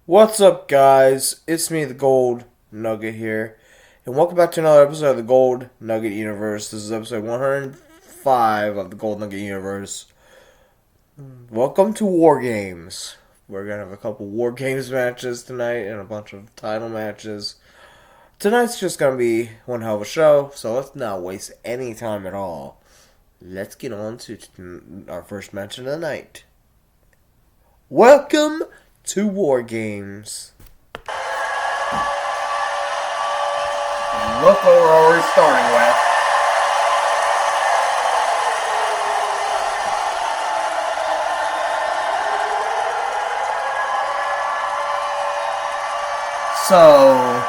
What's up, guys? It's me, the Gold Nugget here, and welcome back to another episode of the Gold Nugget Universe. This is episode 105 of the Gold Nugget Universe. Welcome to War Games. We're gonna have a couple War Games matches tonight and a bunch of title matches. Tonight's just gonna be one hell of a show, so let's not waste any time at all. Let's get on to our first match of the night. Welcome to War Games. Look what we're already starting with. So,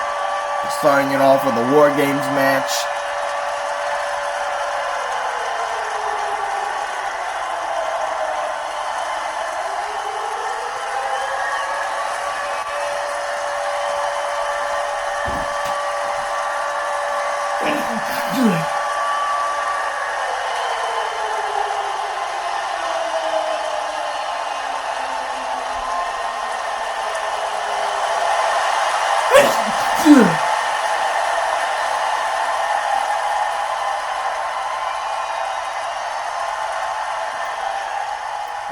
starting it off with a War Games match.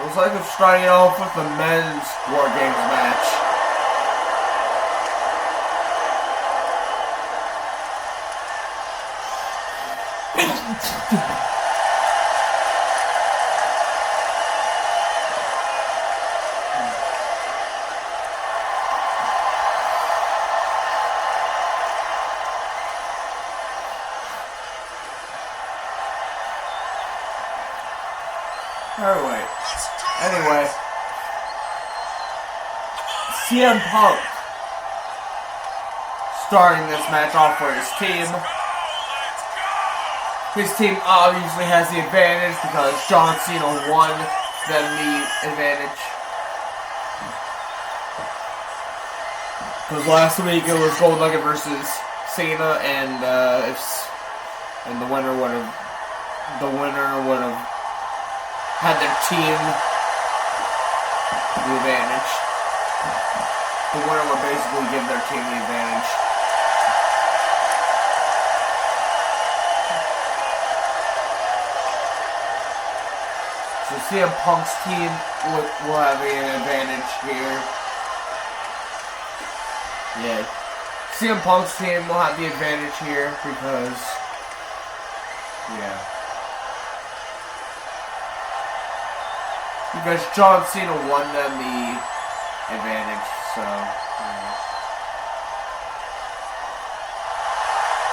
Looks like we're starting off with the men's War Games match. Anyway, CM Punk starting this match off for his team. His team obviously has the advantage because John Cena won them the advantage. Because last week it was Gold Nugget versus Cena, and the winner would have had their team the advantage. The winner would basically give their team the advantage. So CM Punk's team will have an advantage here. Yeah. CM Punk's team will have the advantage here because, yeah. Because John Cena won them the advantage, so, yeah.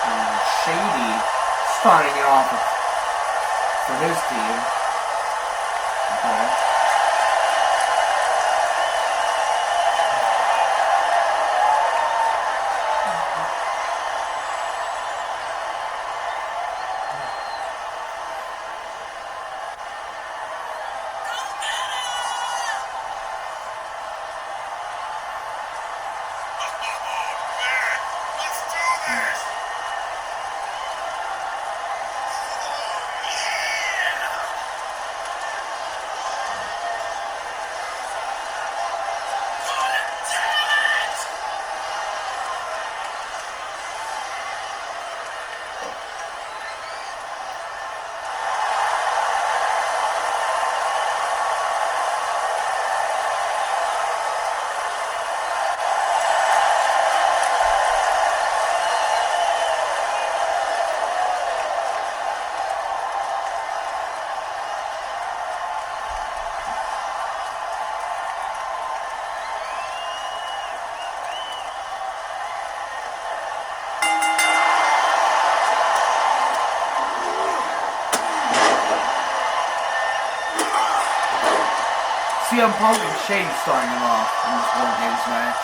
And Shady starting it off for his team. Okay. CM Punk and Shane starting it off in this War Games match.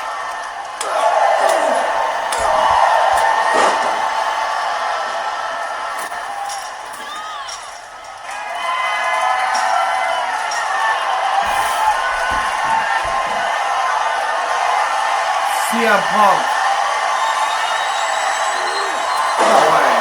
CM Punk. No way.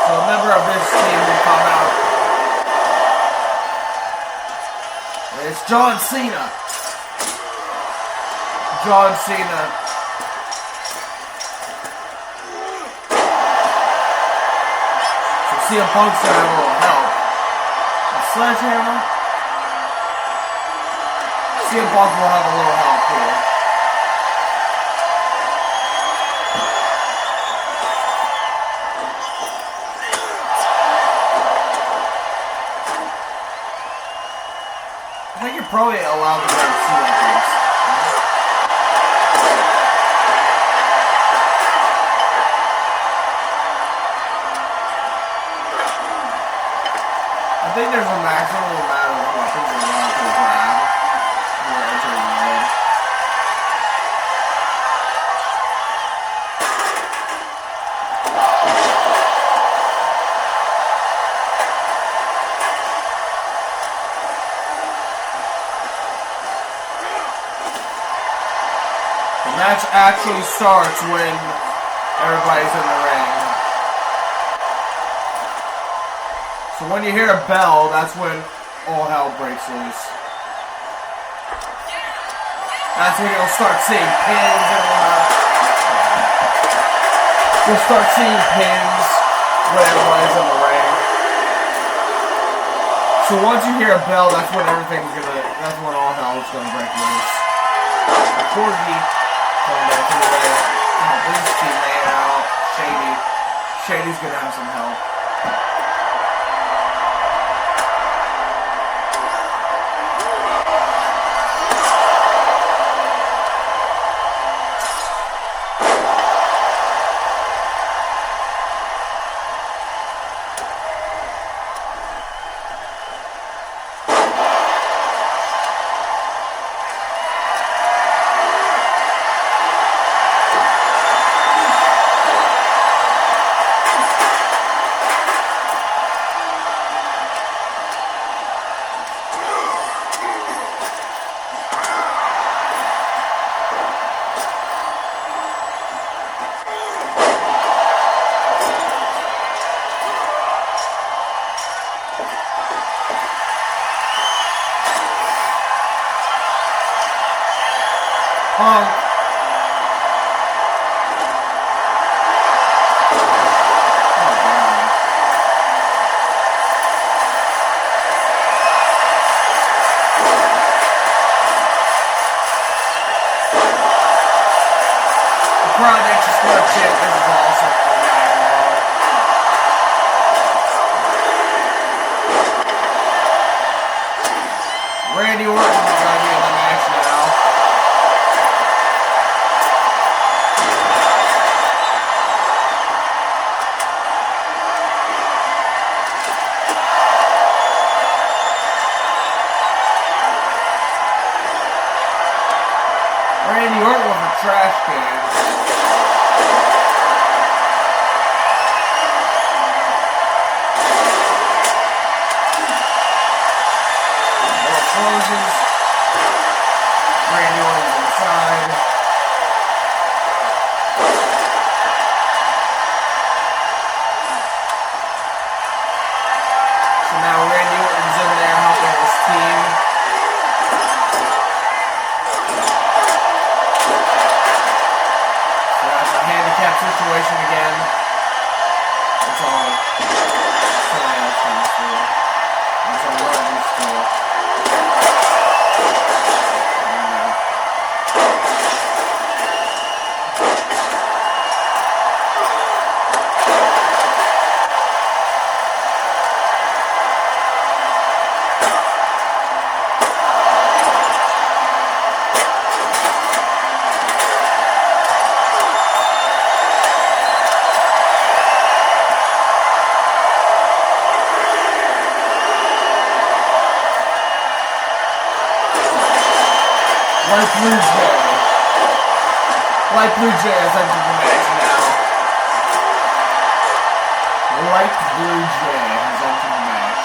So a member of this team will come out. It's John Cena. John Cena. So CM Punk's gonna have a little help. A sledgehammer. CM Punk will have a little help here. I think you're probably allowed to wear a suit like this. I think there's a maximum amount of weapons you're allowed to grab when you're entering the ring. The match actually starts when everybody's in the ring. So when you hear a bell, that's when all hell breaks loose. That's when you'll start seeing pins and whatnot. You'll start seeing pins when everybody's in the ring. So once you hear a bell, that's when that's when all hell is gonna break loose. Corgi coming back to the ring. Help his teammate out. Shady's gonna have some help. Randy Orton is going to be in the match now. Randy Orton with a trash can. Closes. Randy Orton's inside. So now Randy Orton's in there helping his team. So that's a handicap situation again. That's all somebody else comes through. That's all Orton's through. Light Blue Jay has entered the match now. Light Blue Jay has entered the match.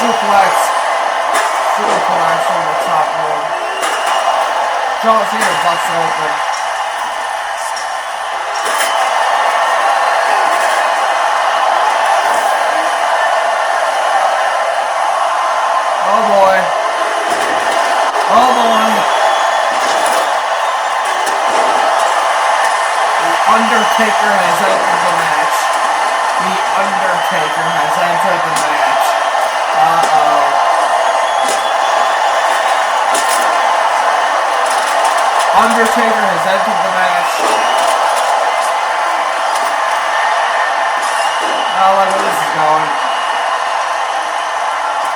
suplex. Suplex on the top rope. John Cena busts open. Oh boy. Oh boy. The Undertaker has entered the match. The Undertaker has entered the match. Uh-oh. Undertaker has entered the match. I don't like where this is going.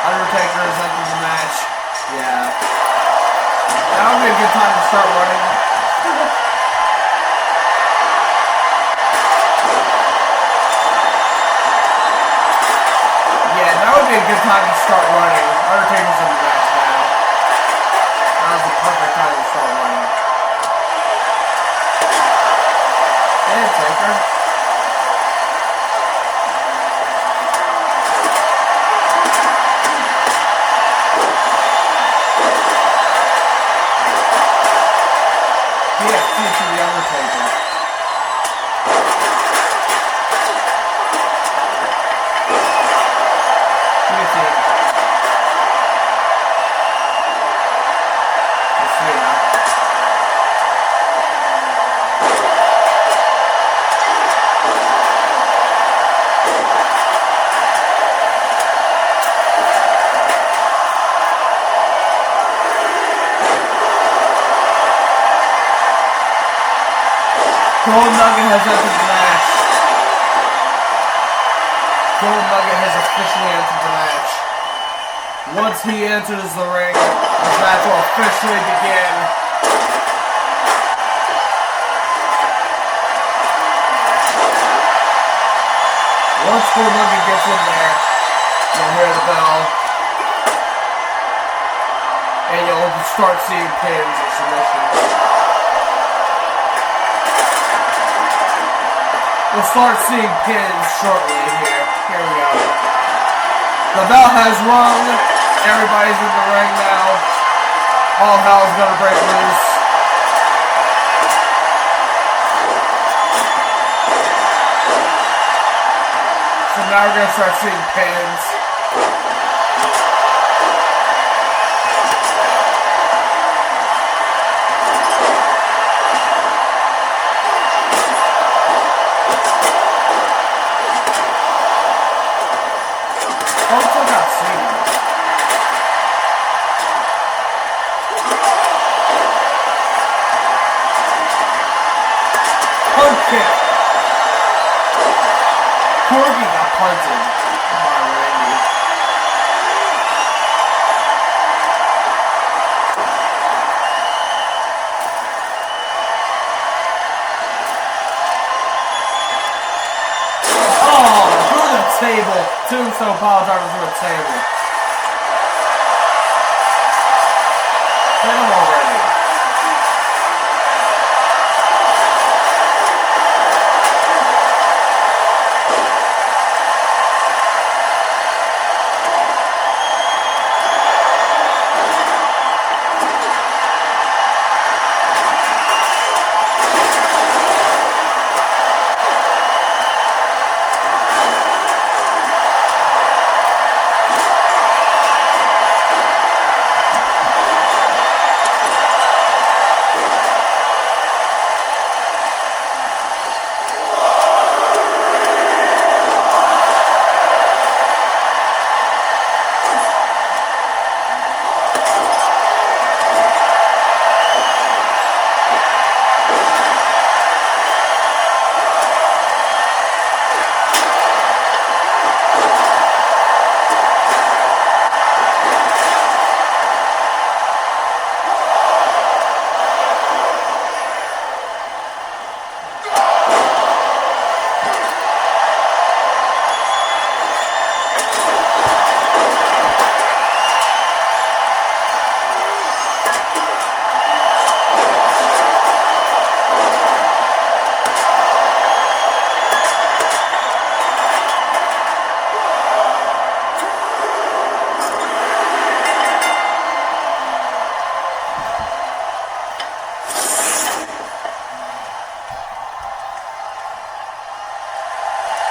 Undertaker has entered the match. Yeah. That would be a good time to start running. Yeah, that would be a good time to start running. Undertaker's in the match now. That was the perfect time to start running. Undertaker. PFT to the Undertaker. PFT. Let's see now. Gold Nugget has entered the match. Gold Nugget has officially entered the match. Once he enters the ring, the match will officially begin. Once Gold Nugget gets in there, you'll hear the bell. And you'll start seeing pins and submissions. We'll start seeing pins shortly here. Here we go. The bell has rung. Everybody's in the ring now. All hell's gonna break loose. So now we're gonna start seeing pins. Corgi got punted by Randy. Oh, through the table. Tombstone Piledriver through the table. Hit him already.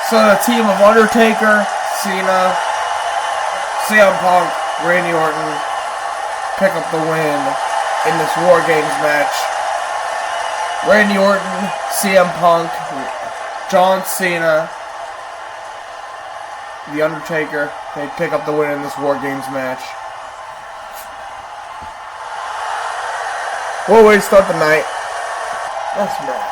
So the team of Undertaker, Cena, CM Punk, Randy Orton pick up the win in this War Games match. Randy Orton, CM Punk, John Cena, The Undertaker, they pick up the win in this War Games match. What way to start the night? This match.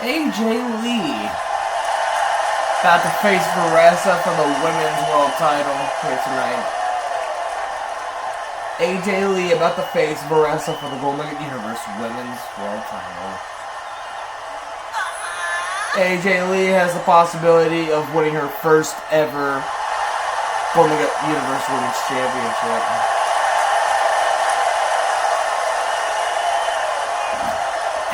AJ Lee about to face Varesa for the Women's World Title here tonight. AJ Lee about to face Varesa for the Golden Nugget Universe Women's World Title. AJ Lee has the possibility of winning her first ever Golden Nugget Universe Women's Championship.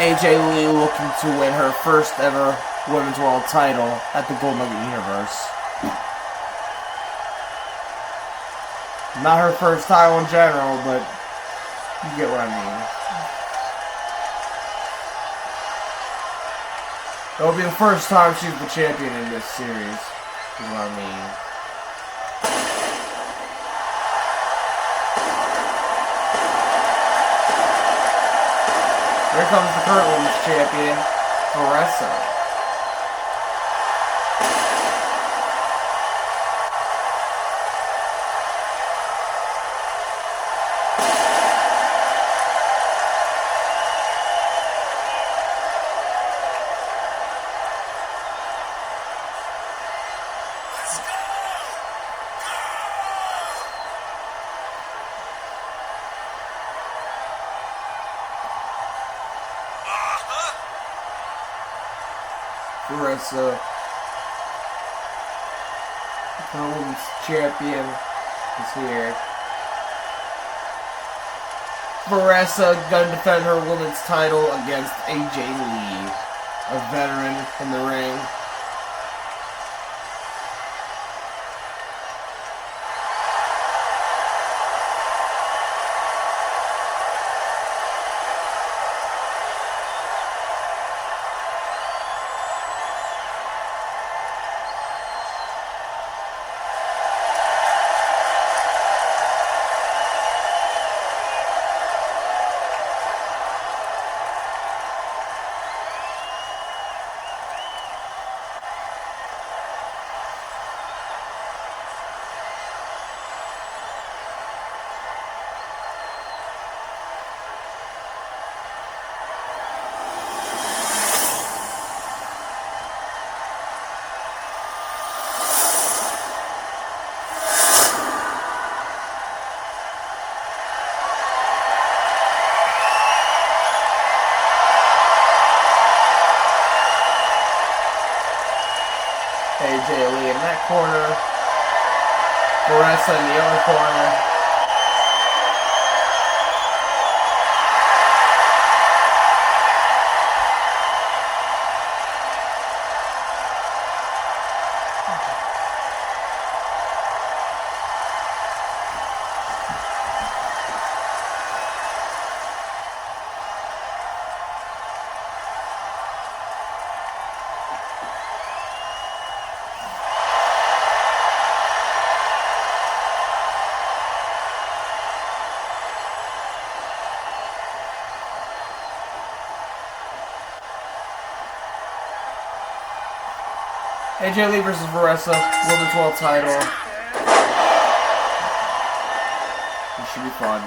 AJ Lee looking to win her first ever Women's World Title at the Golden Nugget Universe. Not her first title in general, but you get what I mean. It'll be the first time she's the champion in this series, is what I mean. Here comes the current women's champion, Varesa. Varesa, the women's champion, is here. Varesa gonna defend her women's title against AJ Lee, a veteran in the ring. AJ Lee in that corner. Varesa in the other corner. AJ Lee versus Varesa, Women's World Title. This should be fun.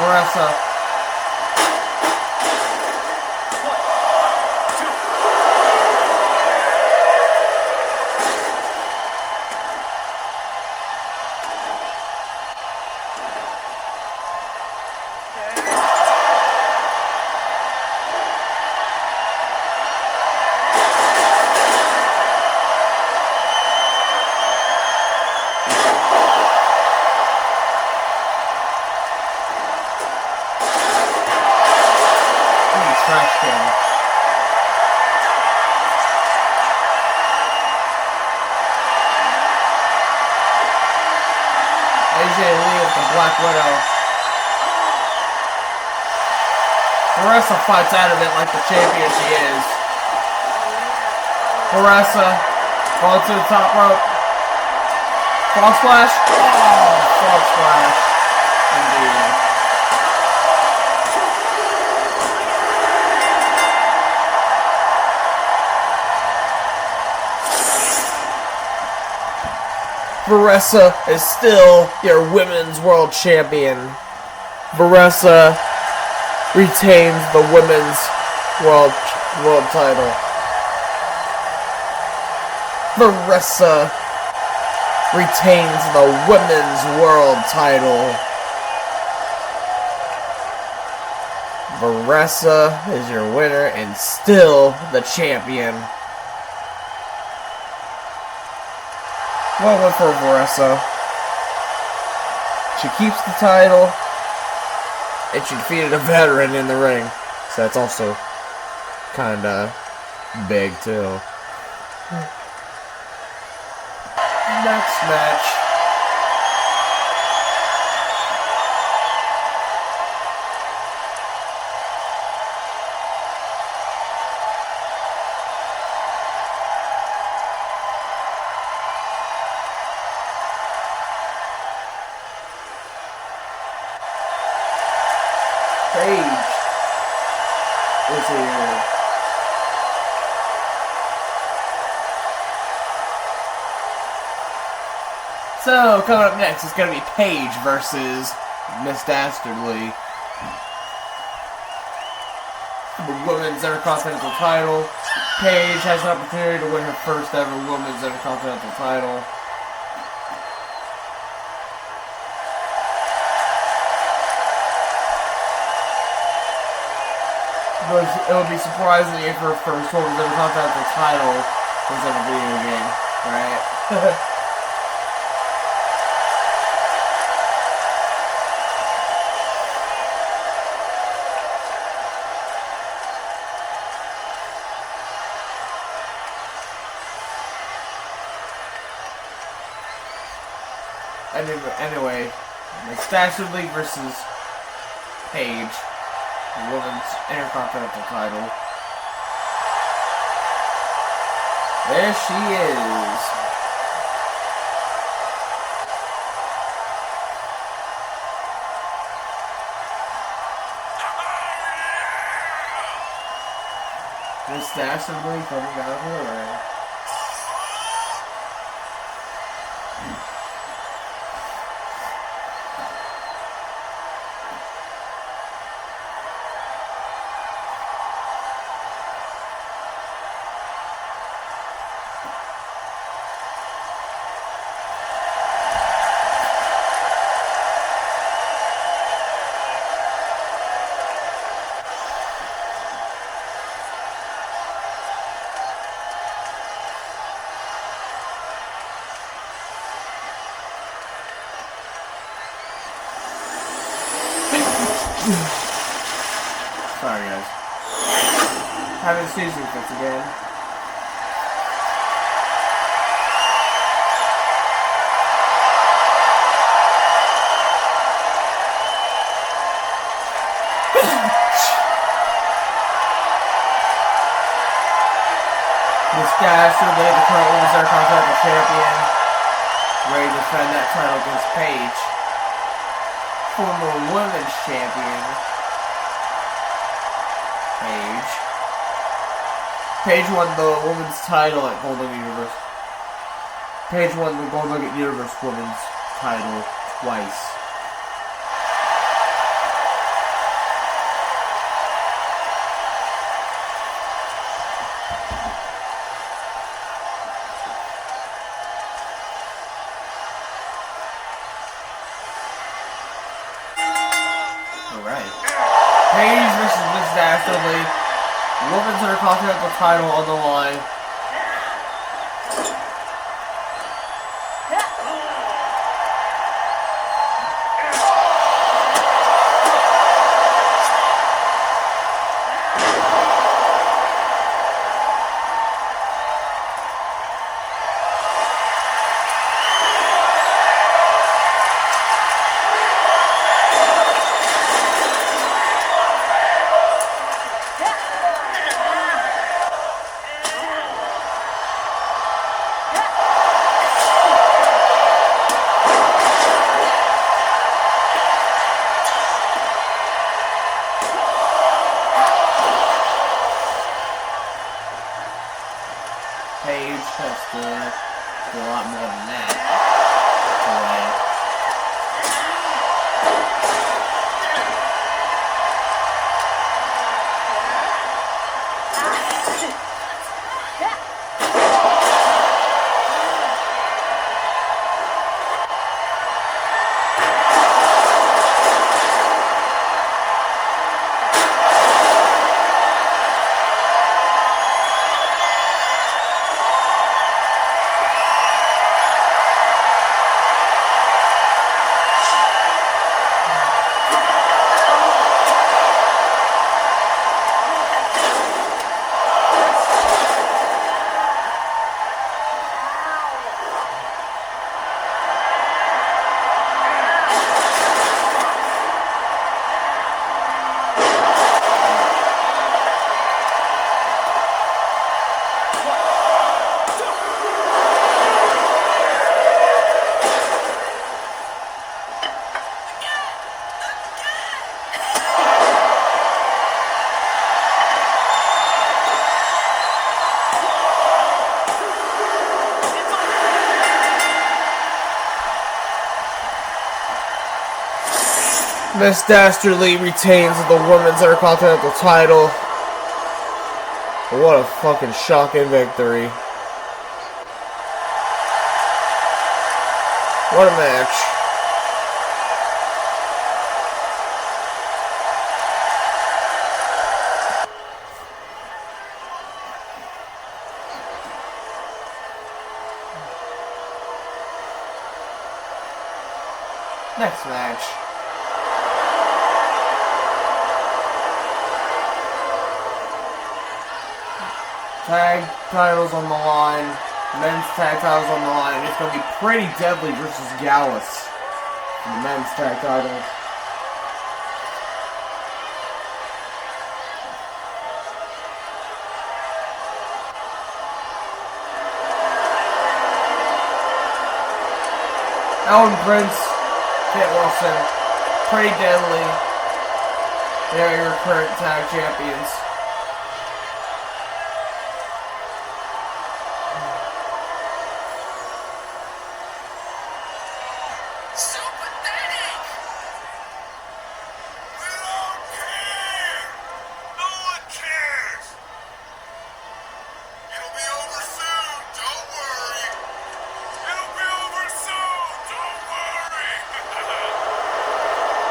Baressa. Trash can. AJ Lee with the Black Widow. Baressa fights out of it like the champion she is. Baressa going to the top rope. Frog splash. Oh, frog splash. Indeed. Baressa is still your women's world champion. Baressa retains the women's world title. Baressa retains the women's world title. Baressa is your winner and still the champion. Well went for Baressa. She keeps the title, and she defeated a veteran in the ring. So that's also kinda big too. Next match. Paige is here. So, coming up next is going to be Paige versus Miss Dastardly. The Women's Intercontinental title. Paige has an opportunity to win her first ever Women's Intercontinental title. It would be surprising if her first Women's Intercontinental title was in a video game, right? Anyway, it's Dastardly versus Paige, the Women's Intercontinental title. There she is. Miss Dastardly coming out of the ring. Sorry guys. Having season fits again. Miss Dastardly, the current Women's Intercontinental Champion, ready to defend that title against Paige. Former Women's Champion, Paige. Paige won the Women's title at Golden Universe. Paige won the Golden Nugget Universe Women's title twice. Paige versus Miss Dastardly. Women's Intercontinental title on the line. Paige has to do a lot more than that. Miss Dastardly retains the Women's Intercontinental title. What a fucking shocking victory. What a match. Next match. Tag titles on the line. Men's tag titles on the line. It's going to be Pretty Deadly versus Gallus. The men's tag titles. Alan Prince, Kit Wilson, Pretty Deadly. They are your current tag champions.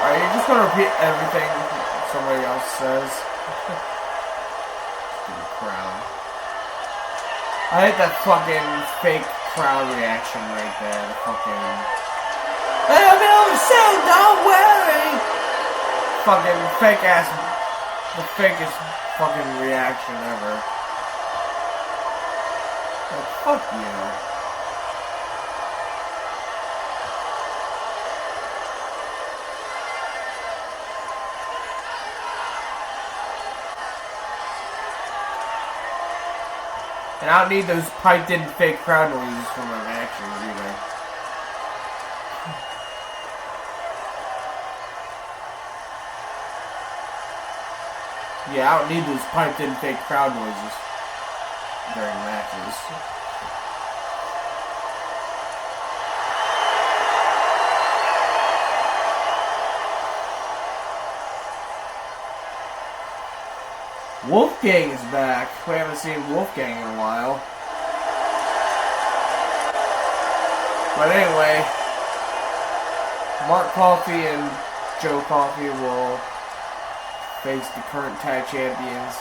Alright, you're just gonna repeat everything somebody else says. Stupid crowd. I hate that fucking fake crowd reaction right there. The fucking... It'll be over soon, don't worry! Fucking fake ass... The fakest fucking reaction ever. Like, fuck you. And I don't need those piped-in fake crowd noises for my reactions either. Yeah, I don't need those piped-in fake crowd noises during matches. Wolfgang is back. We haven't seen Wolfgang in a while. But anyway, Mark Coffey and Joe Coffey will face the current tag champions.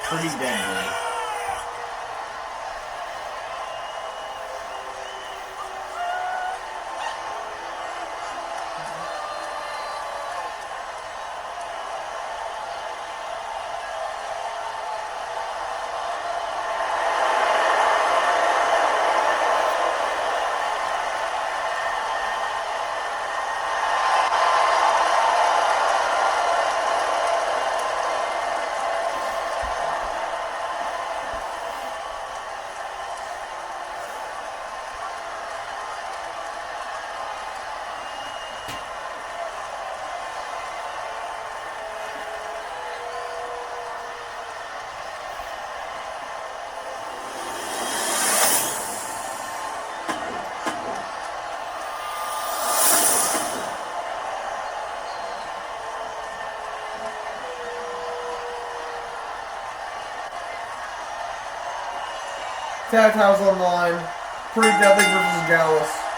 Pretty deadly. Tag titles on the line. Pretty Deadly versus Gallus.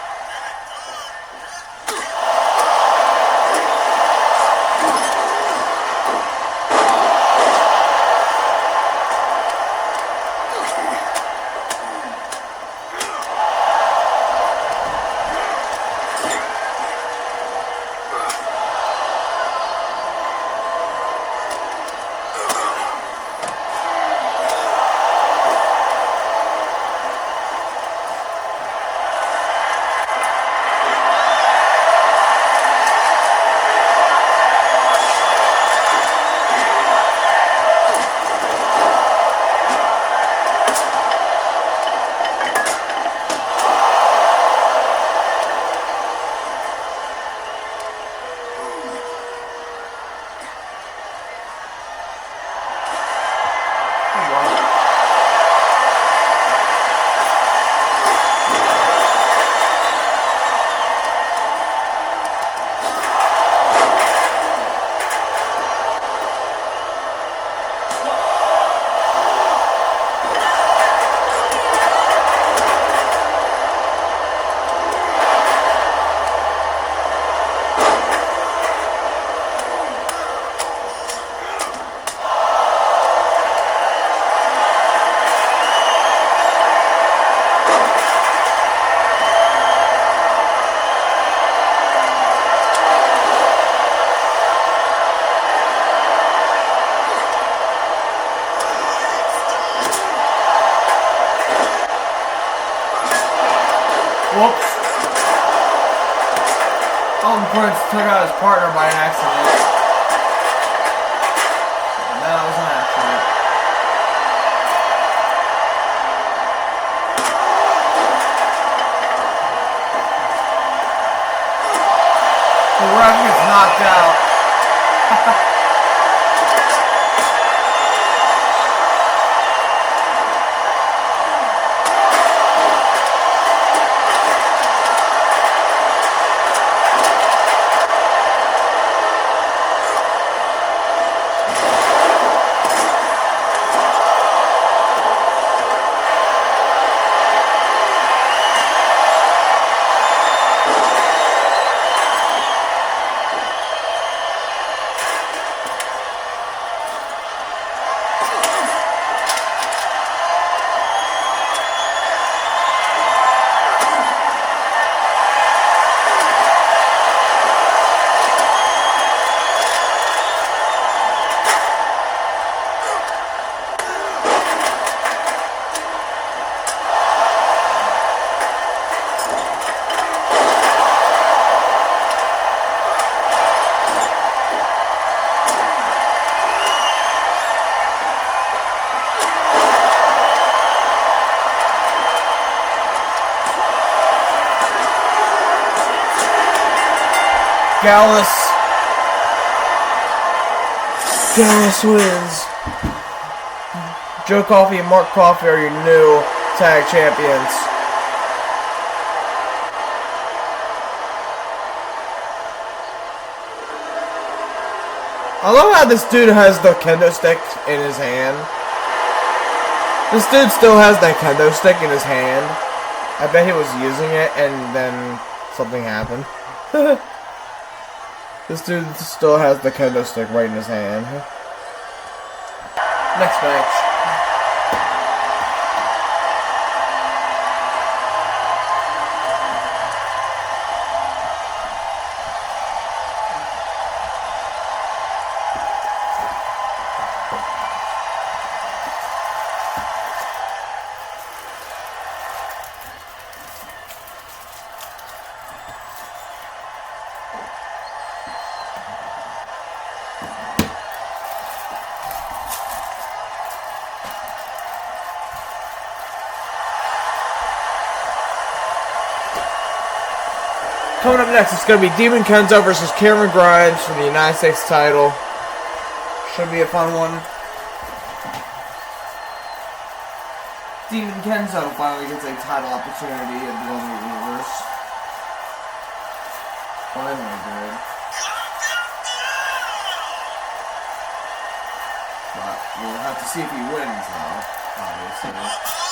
Whoops. Elton Prince took out his partner by accident. That was an accident. The ref gets knocked out. Gallus wins. Joe Coffey and Mark Coffey are your new tag champions. I love how this dude has the kendo stick in his hand. This dude still has that kendo stick in his hand. I bet he was using it and then something happened. This dude still has the kendo stick right in his hand. Next match. Coming up next, it's going to be Demon Kenzo versus Cameron Grimes for the United States title. Should be a fun one. Demon Kenzo finally gets a title opportunity in the Golden Universe. Finally, dude. But we'll have to see if he wins, though, obviously.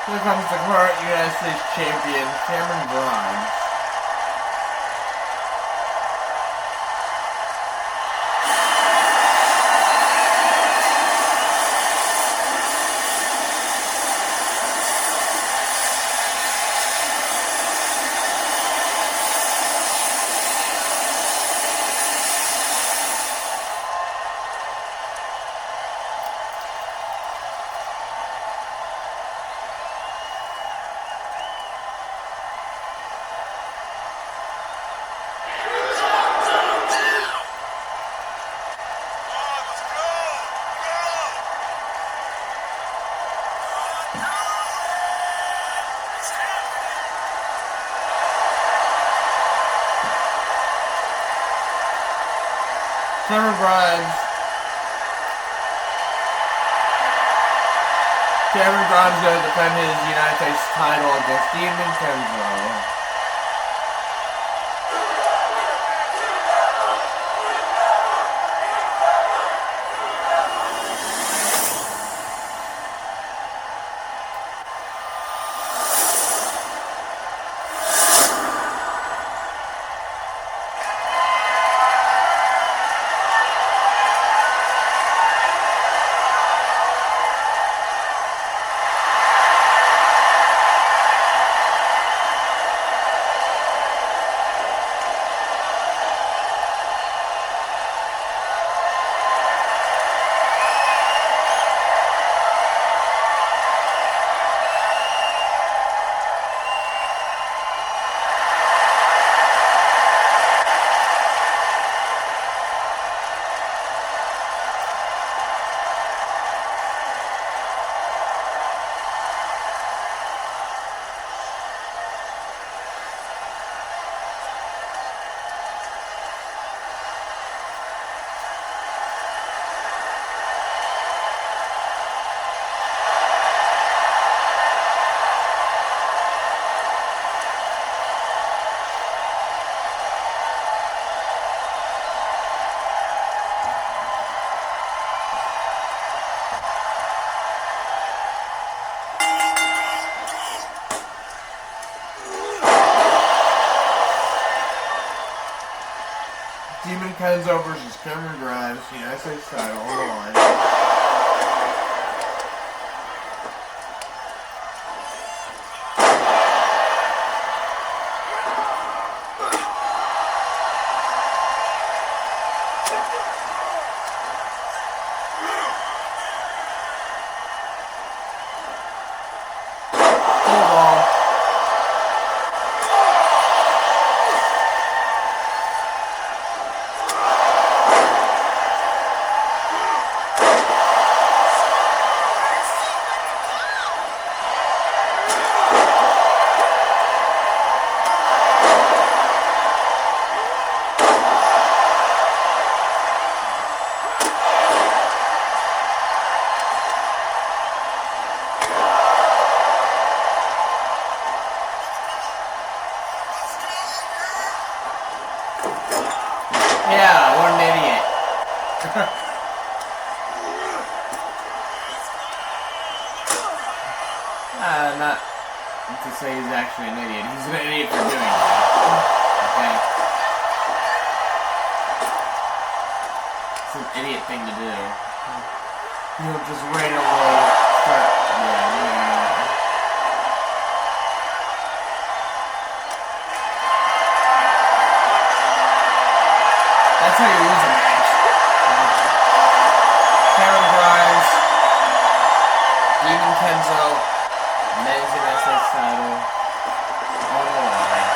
Here comes the current United States champion, Cameron Grimes. Cameron Grimes. Cameron Grimes going to defend his United States title against Demon Kenzo. Demon Kenzo versus Cameron Grimes, United States title on the line. Not to say he's actually an idiot. He's an idiot for doing that. Okay? It's an idiot thing to do. You know, just randomly start. Yeah. That's how you lose a match. Cameron Grimes, Demon Kenzo, men's United States title on the line.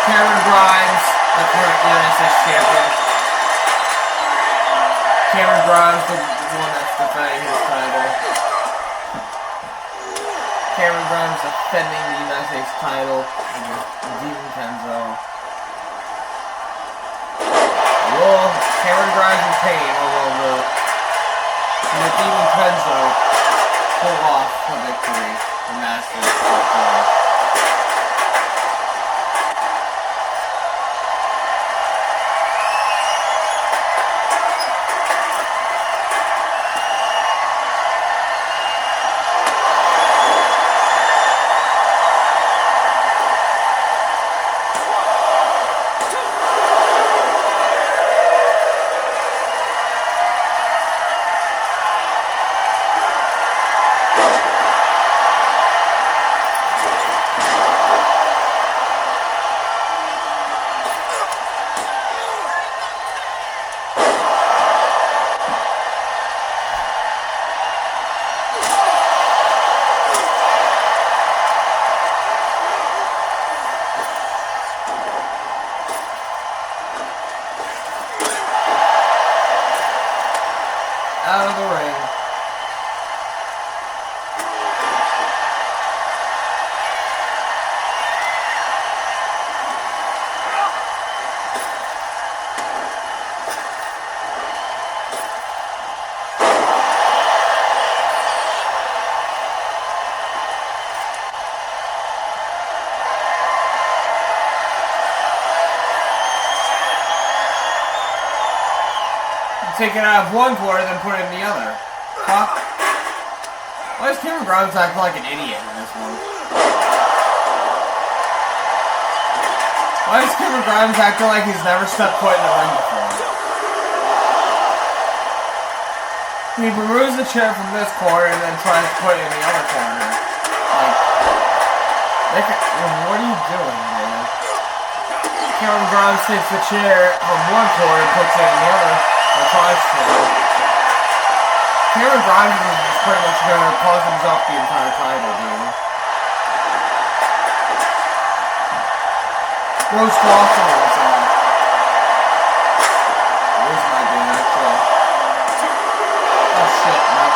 Cameron Grimes, the current United States champion. Cameron Grimes, the one that's defending his title. Cameron Grimes defending the United States title against Demon Kenzo. Well, Cameron Grimes in pain, although the Demon Kenzo pull off the victory, the Masters victory. Out of the ring. Take it out of one quarter, then put it in the other. Huh? Why is Cameron Grimes acting like an idiot in this one? Why is Cameron Grimes acting like he's never stepped foot in the ring before? He removes the chair from this corner and then tries to put it in the other corner. Like, what are you doing, man? Cameron Grimes takes the chair from one corner and puts it in the other. Cameron Grimes is pretty much going to cost himself the entire title, dude. Rose Clawson himself. Where's my dude, actually? Oh shit, nope.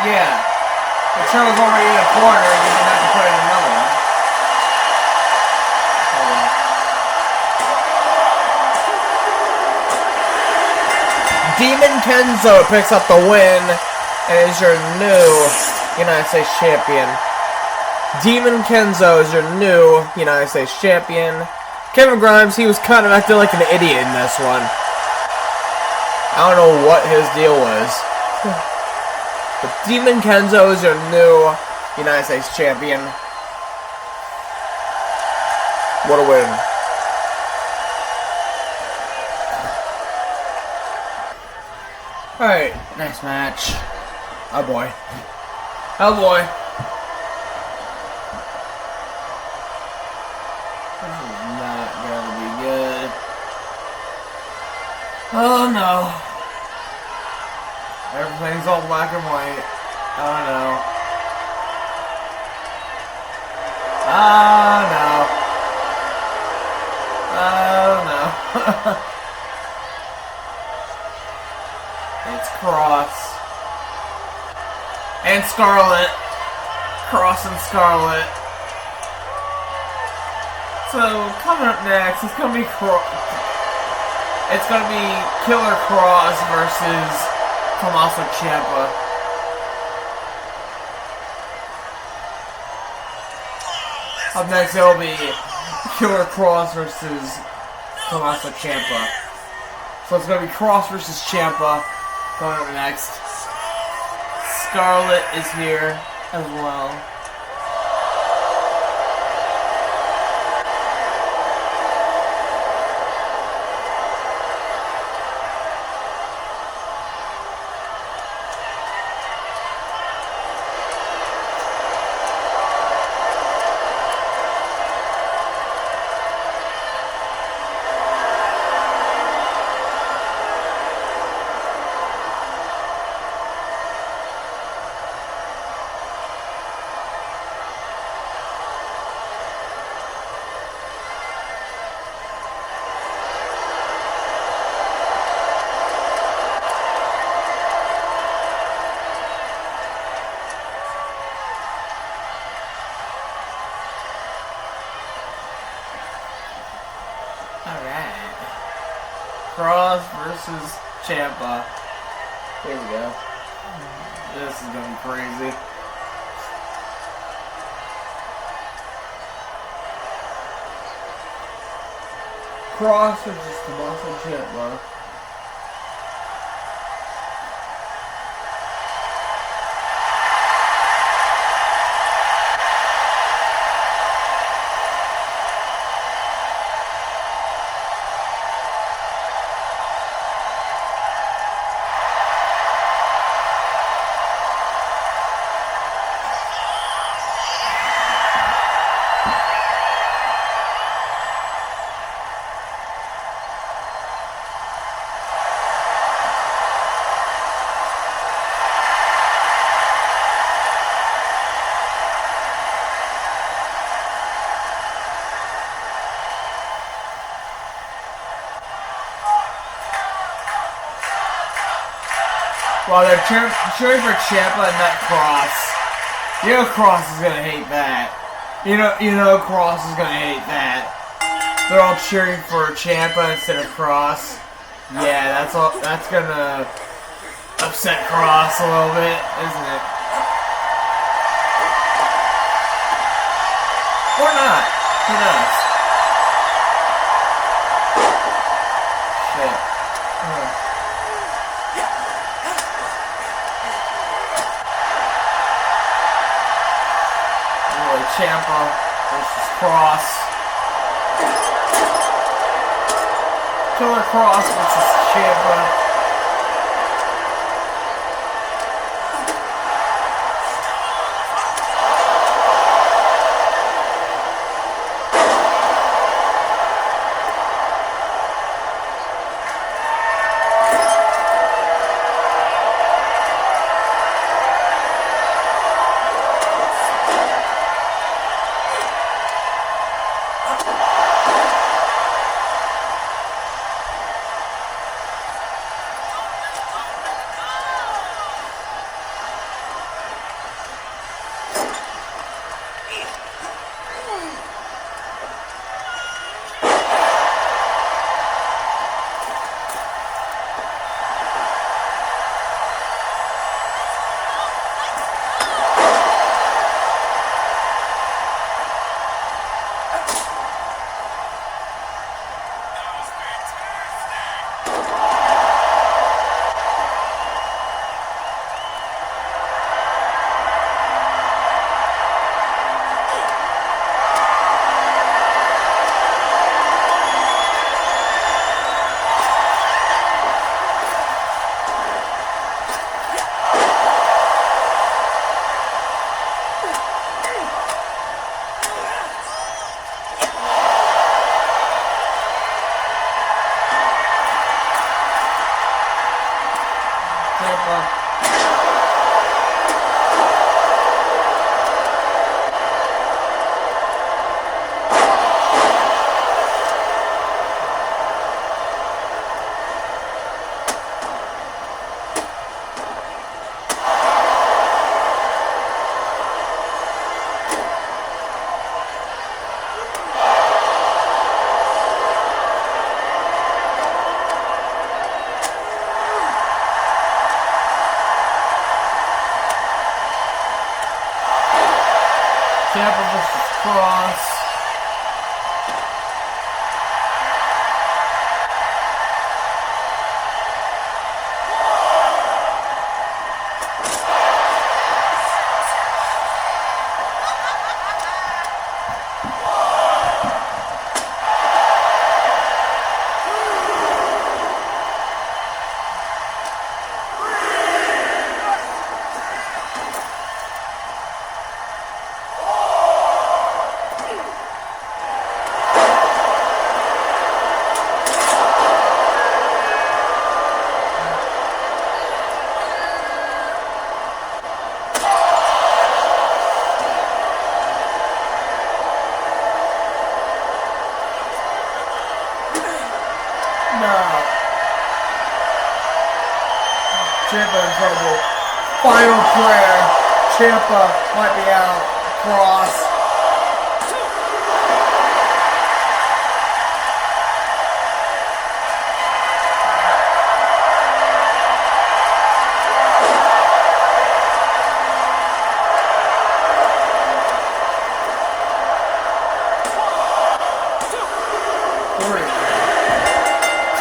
Yeah. The chair was already in a corner, you didn't have to put it in another one. Demon Kenzo picks up the win and is your new United States champion. Demon Kenzo is your new United States champion. Cameron Grimes, he was kind of acting like an idiot in this one. I don't know what his deal was. But Demon Kenzo is your new United States champion. What a win. Alright, next match. Oh boy. Oh boy. This is not gonna be good. Oh no. Everything's all black and white. Oh no. Oh no. Oh no. It's Cross. And Scarlet. Cross and Scarlet. So coming up next, it's gonna be Killer Cross versus Tommaso Ciampa. Up next, it'll be Killer Cross versus Tommaso Ciampa. So it's gonna be Cross versus Ciampa coming up next. Scarlet is here as well. Alright. Cross versus Ciampa. Here we go. This is gonna be crazy. Cross versus Tommaso Ciampa. While they're cheering for Ciampa and not Cross. You know Cross is gonna hate that. You know Cross is gonna hate that. They're all cheering for Ciampa instead of Cross. Yeah, that's gonna upset Cross a little bit, isn't it? Or not. Who knows? Shit. Ciampa versus Cross. Killer Cross versus Ciampa. Ciampa versus Cross. Ciampa in trouble. Final prayer. Ciampa might be out. Cross.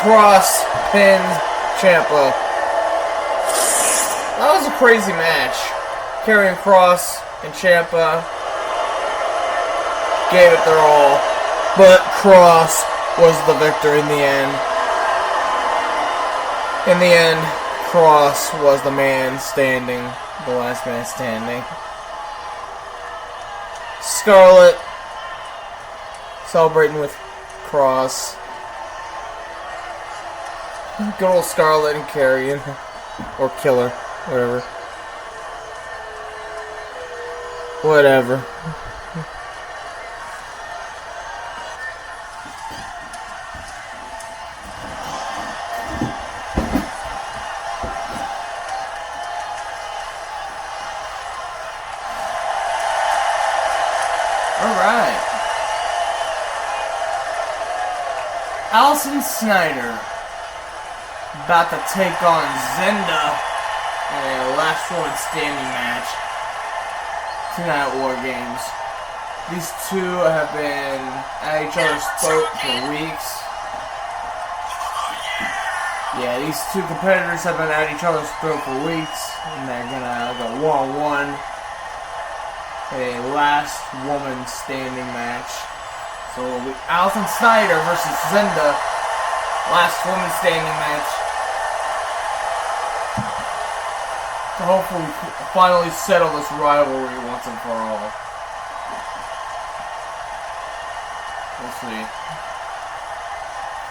Cross pins Ciampa. That was a crazy match. Karrion Kross and Ciampa gave it their all, but Kross was the victor in the end. In the end, Kross was the man standing, the last man standing. Scarlett celebrating with Kross. Good old Scarlett and Karrion, or Killer, whatever. Whatever. Alright. Allison Snyder about to take on Zenda in a last woman standing match tonight at War Games. These two have been at each other's throat for weeks. Yeah, these two competitors have been at each other's throat for weeks, and they're gonna go one-on-one. A last woman standing match. So it'll be Allison Snyder versus Zenda. Last woman standing match. To hopefully finally settle this rivalry once and for all. We'll see.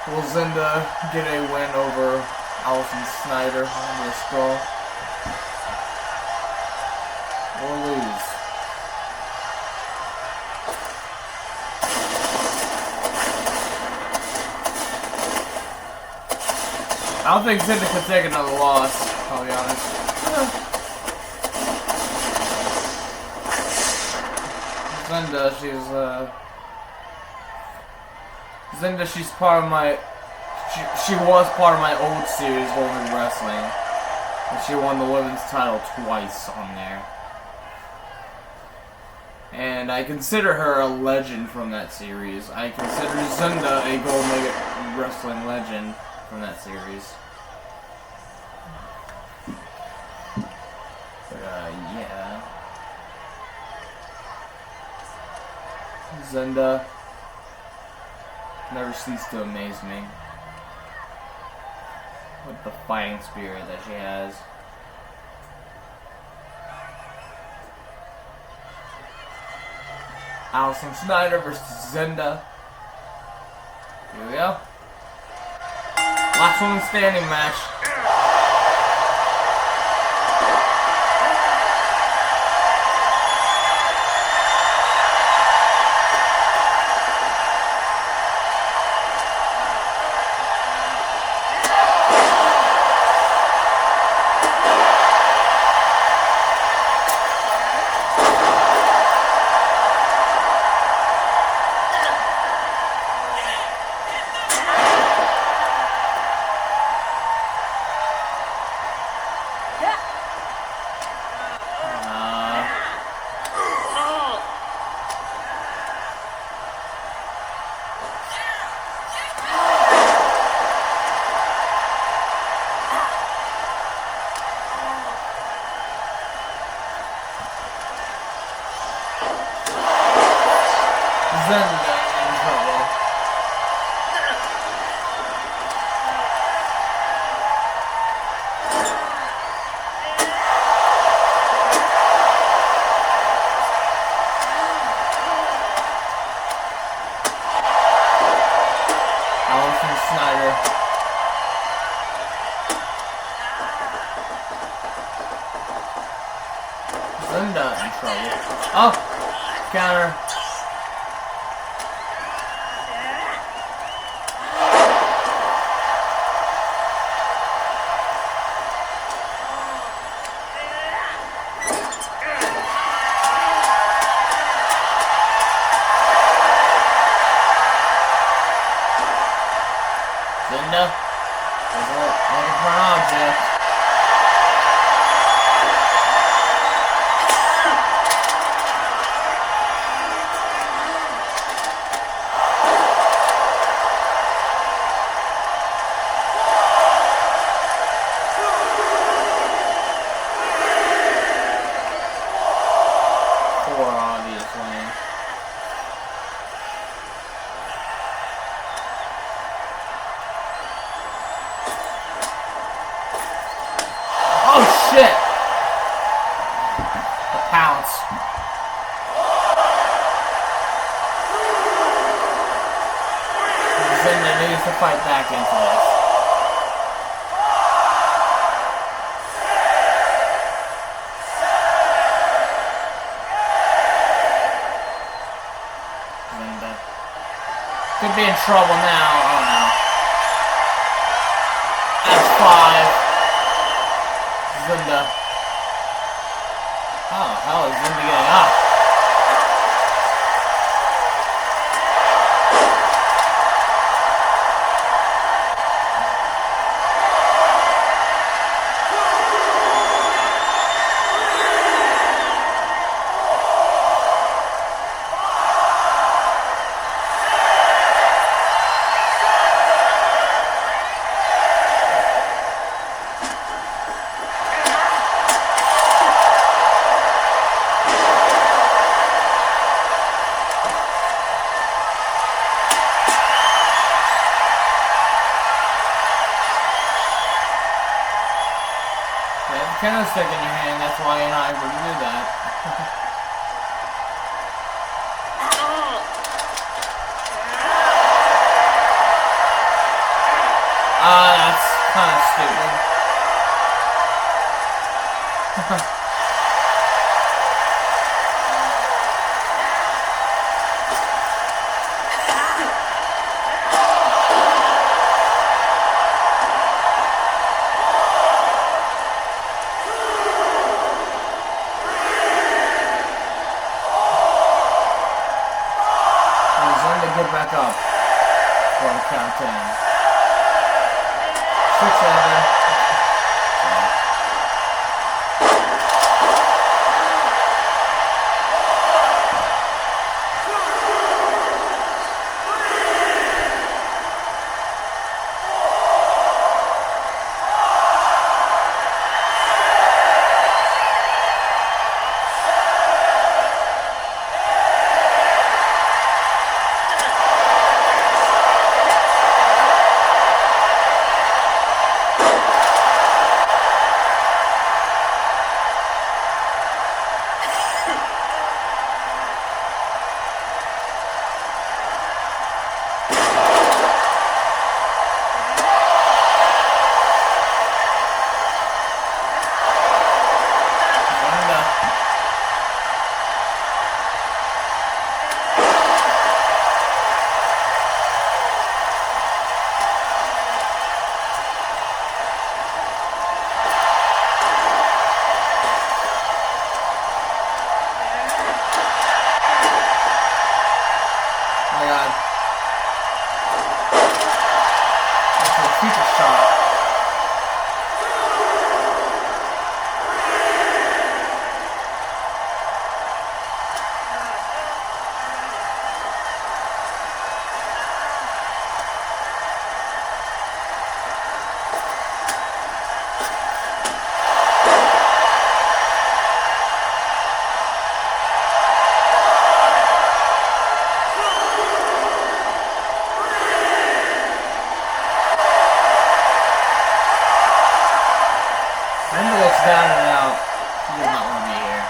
Will Zenda get a win over Allison Snyder on this Raw? Or lose? I don't think Zenda can take another loss, I'll be honest. Zenda, she's part of my, she was part of my old series, Golden Wrestling, and she won the women's title twice on there. And I consider her a legend from that series. I consider Zenda a Gold Nugget Wrestling legend from that series. Yeah. Zenda never ceased to amaze me with the fighting spirit that she has. Allison Snyder versus Zenda. Here we go. Last woman standing match. Linda in trouble. Oh! Counter. Linda. Looking for an object. Oh shit! The pounce. Zinda needs to fight back into this. Zinda could be in trouble now. Oh no. F5. Zinda. How the hell is Zinda getting up? Candlestick in your hand, that's why you're not able to do that. That's kind of stupid. Get back up for the count 10. 6, 7. Down and out. He does not want to be here.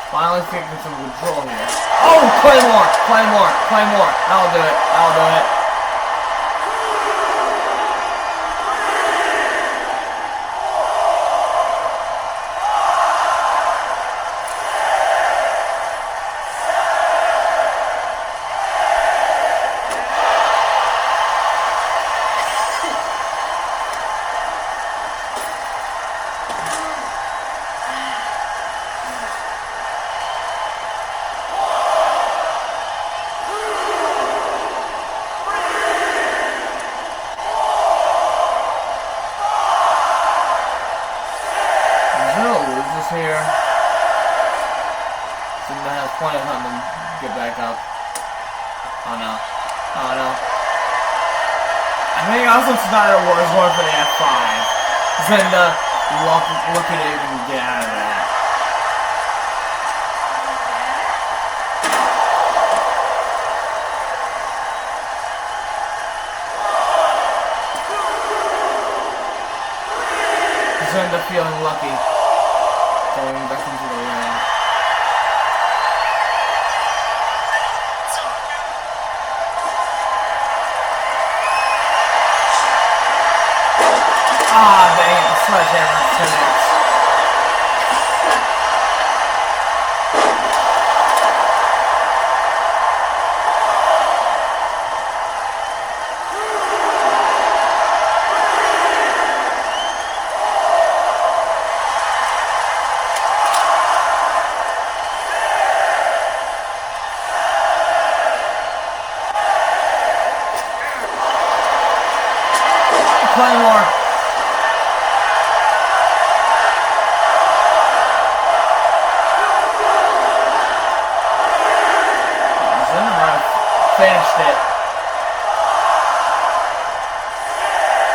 Finally taking some control here. Oh, Claymore! Claymore! Claymore! That'll do it. That'll do it. Here. Simba has plenty of time to get back up. Oh no. Oh no. I think also Snyder was going for the F5. Zinda looking to even get out of that. Zinda feeling lucky. Going back into the ring. Ah, dang it, the sledgehammer connects. Claymore. Zinda finished it.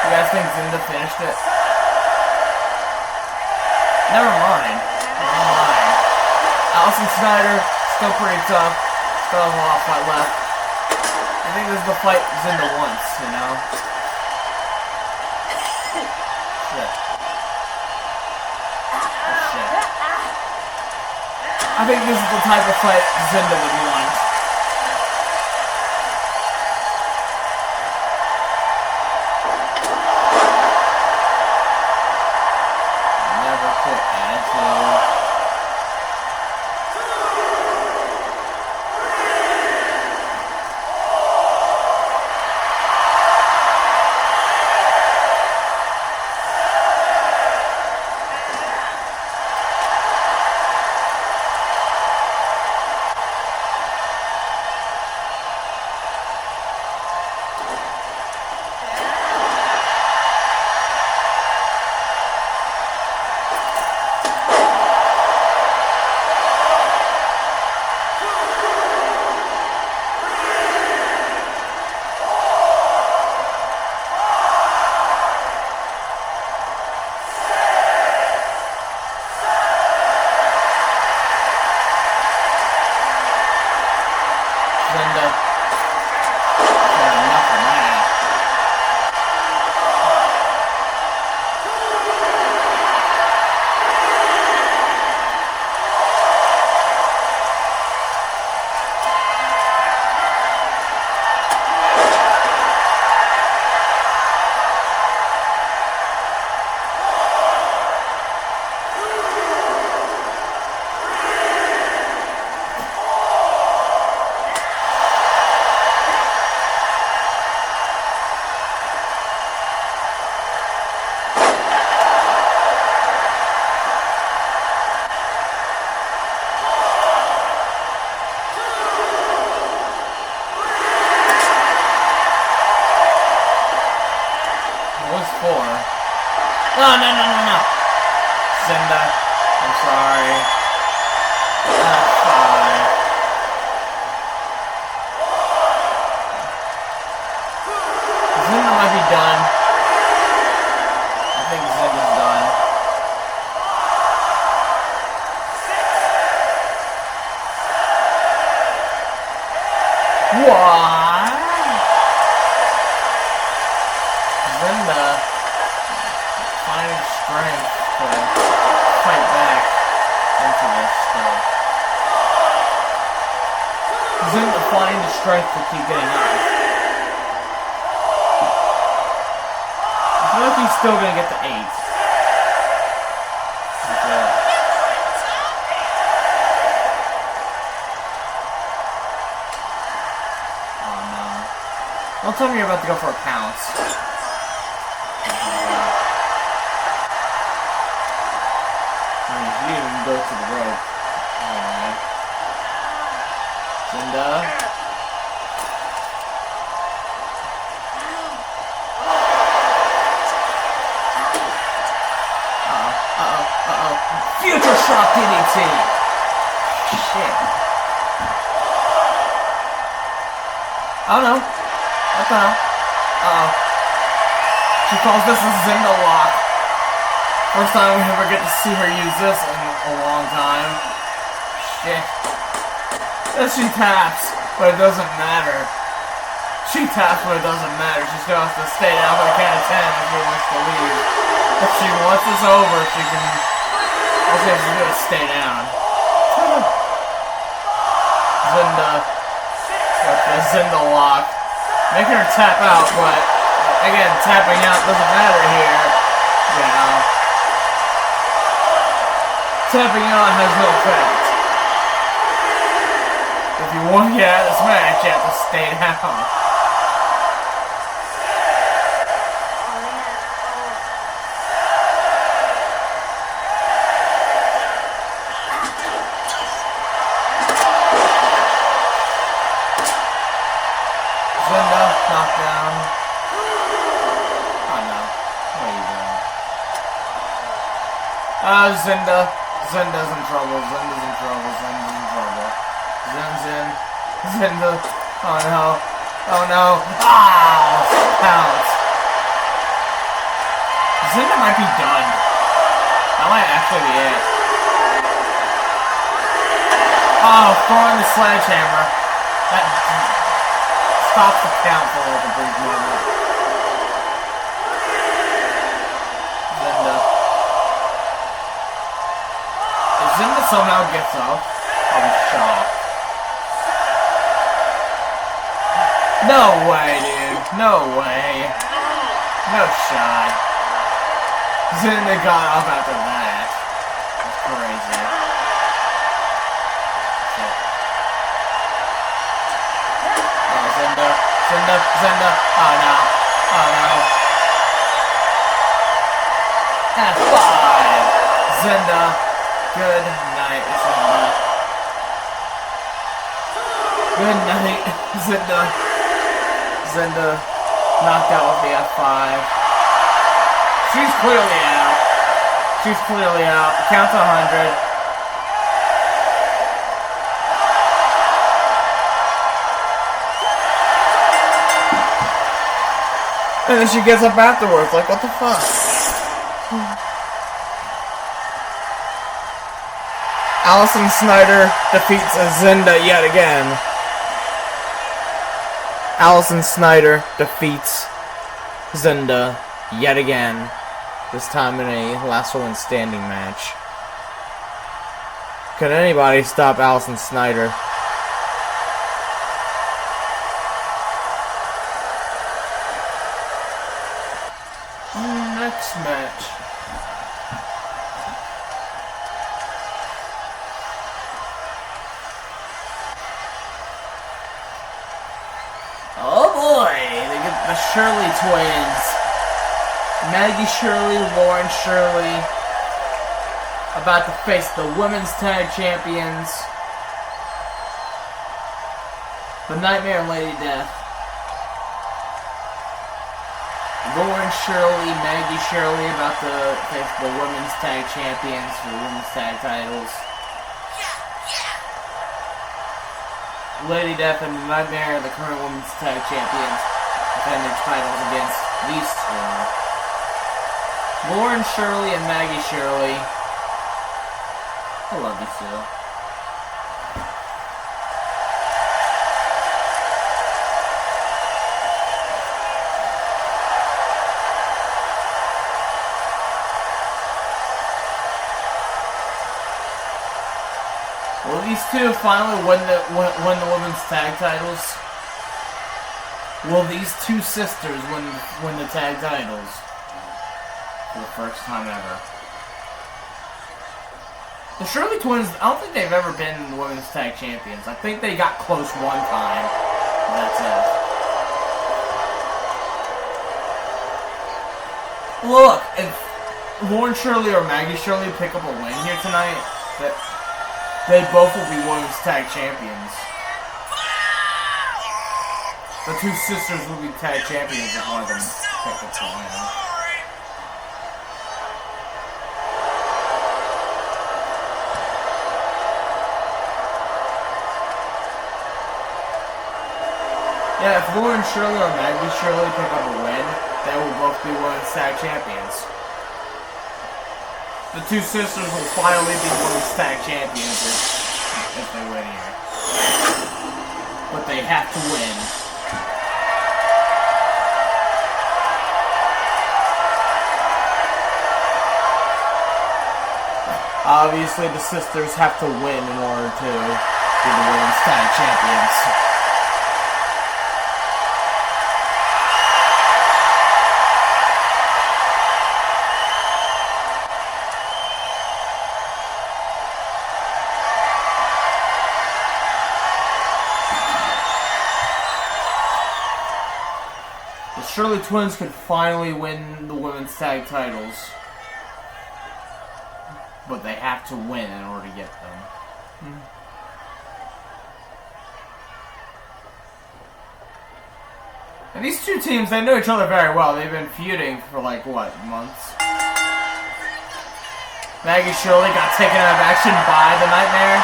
You guys think Zinda finished it? Never mind. Never mind. Allison Snyder, still pretty tough. Still has a lot of fight left. I think this is the fight Zinda wants, you know? Shit. Oh, shit. I think this is the type of fight Zinda would want. Never quit attitude. Zinda. Had enough of that. What's for? No, no, no, no, no. Zinda, I'm sorry. Sorry. Zinda might be done. I think Zinda's done. What? Zinda finding strength to fight back into this stuff. find the strength to keep getting up. I feel like he's still gonna get the 8. Oh no. Don't tell me you're about to go for a pounce. I mean, you didn't even go to the rope. Alright. Zinda. Future Shock DDT! Shit. Oh no. What the hell? Uh-oh. She calls this a Zinda lock. First time we ever get to see her use this in a long time. Shit. Then she taps, but it doesn't matter. She taps, but it doesn't matter. She still has to stay down for the count of 10 if she wants to leave. If she wants this over, she can... all she has to do is stay down. Zinda. With the Zinda lock. Making her tap out, but... again, tapping out doesn't matter here. You know. Tapping out has no effect. If you want to get out of this match, you have to stay down. Zinda, knockdown. Oh no. What are you doing? Zinda. Zinda's in trouble. Zinda's in trouble. Zinda's in trouble. Zin's in. Zinda. Oh no. Oh no. Ah! Pounce. Zinda might be done. That might actually be it. Oh, throwing the sledgehammer. That stops the count for like a brief moment. Zinda. If Zinda somehow gets up, I'll be shocked. No way, dude. No way. No shot. Zinda got up after that. That's crazy. Shit. Oh, Zinda. Zinda. Zinda. Oh no. Oh no. F5. Zinda. Good night, Zinda. Good night, Zinda. Zinda knocked out with the F5. She's clearly out. She's clearly out. Count to 100. And then she gets up afterwards, like, what the fuck? Allison Snyder defeats Zinda yet again. Allison Snyder defeats Zinda yet again. This time in a last one standing match. Can anybody stop Allison Snyder? Next match. Oh boy, they get the Shirley twins. Maggie Shirley, Lauren Shirley, about to face the women's tag champions, the Nightmare and Lady Death. Lauren Shirley, Maggie Shirley about to face the women's tag champions for the women's tag titles. Lady Death and the Nightmare, the current women's tag champions, defend their titles against these two. Lauren Shirley and Maggie Shirley. I love these two. Will these two finally win the women's tag titles, will these two sisters win the tag titles for the first time ever? The Shirley twins, I don't think they've ever been the women's tag champions. I think they got close one time. That's it. Look, if Lauren Shirley or Maggie Shirley pick up a win here tonight, they both will be women's tag champions. The two sisters will be tag champions if one of them pick up a win. Yeah, if Lauren Shirley or Maggie Shirley pick up a win, they will both be women's tag champions. The two sisters will finally be women's tag champions if they win here. But they have to win. Obviously, the sisters have to win in order to be the women's tag champions. Shirley twins could finally win the women's tag titles, but they have to win in order to get them. And these two teams, they know each other very well. They've been feuding for like, what, months? Maggie Shirley got taken out of action by the Nightmare.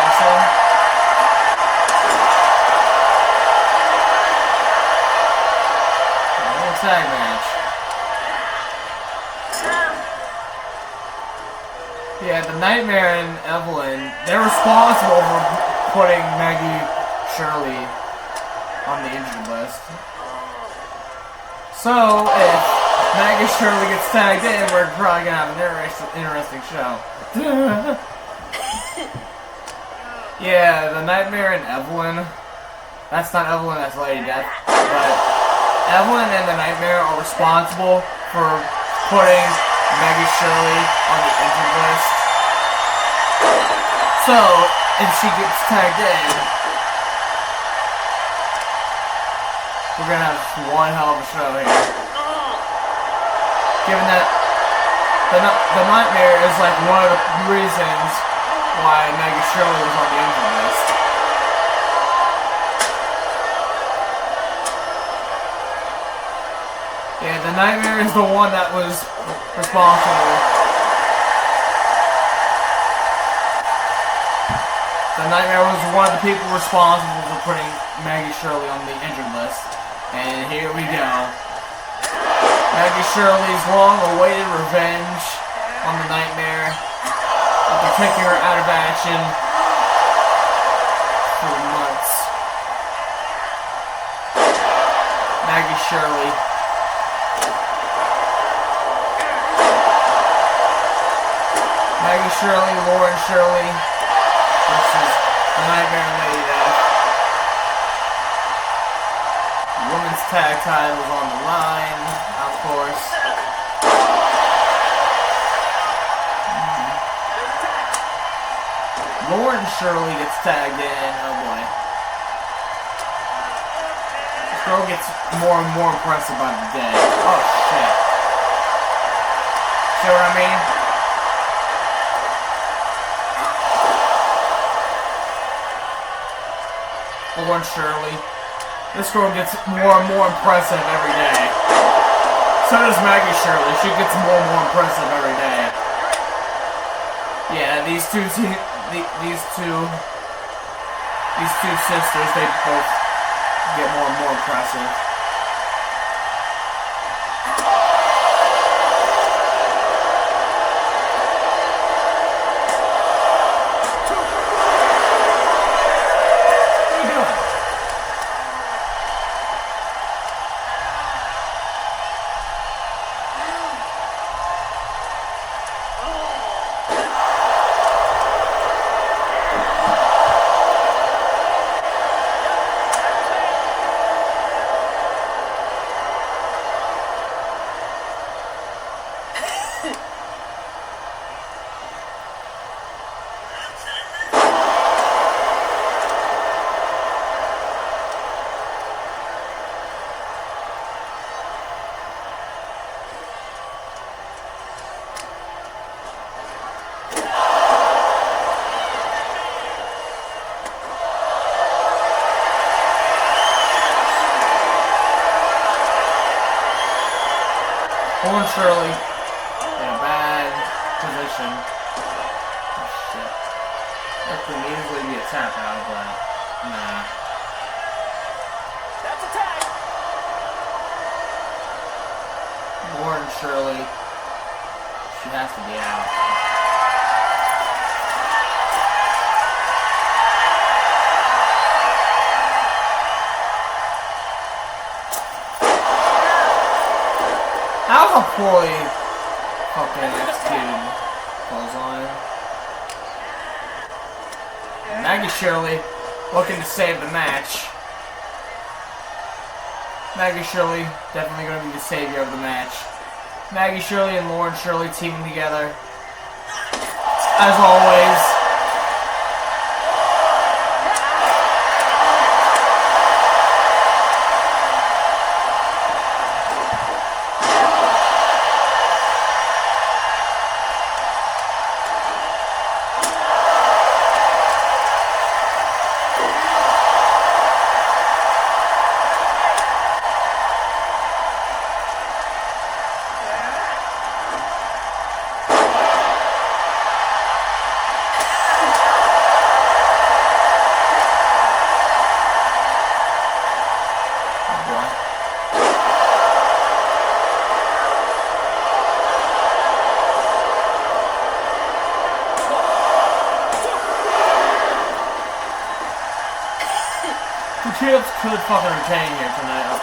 Also. Tag match. Yeah, the Nightmare and Evelyn, they're responsible for putting Maggie Shirley on the injured list. So, if Maggie Shirley gets tagged in, we're probably gonna have an interesting show. Yeah, the Nightmare and Evelyn. That's not Evelyn, that's Lady Death. But Evelyn and the Nightmare are responsible for putting Maggie Shirley on the injured list. So, if she gets tagged in, we're gonna have one hell of a show here. Given that the Nightmare is like one of the reasons why Maggie Shirley was on the injured list. Yeah, the Nightmare is the one that was responsible. The Nightmare was one of the people responsible for putting Maggie Shirley on the injured list. And here we go. Maggie Shirley's long-awaited revenge on the Nightmare after taking her out of action for months. Maggie Shirley. Maggie Shirley, Lauren Shirley versus the Nightmare and Lady Death. Women's tag titles on the line, of course. Lauren Shirley gets tagged in, oh boy. This girl gets more and more impressive by the day. Oh shit. See what I mean? Lauren Shirley. This girl gets more and more impressive every day. So does Maggie Shirley. She gets more and more impressive every day. Yeah, these two sisters, they both get more and more impressive. Shirley in a bad position. Oh, shit. That could easily be a tap out, but nah. That's a tag. Lauren Shirley. She has to be out. How poorly fucking executed clothesline. Maggie Shirley looking to save the match. Maggie Shirley definitely going to be the savior of the match. Maggie Shirley and Lauren Shirley teaming together. As always. The champs could fucking retain here tonight.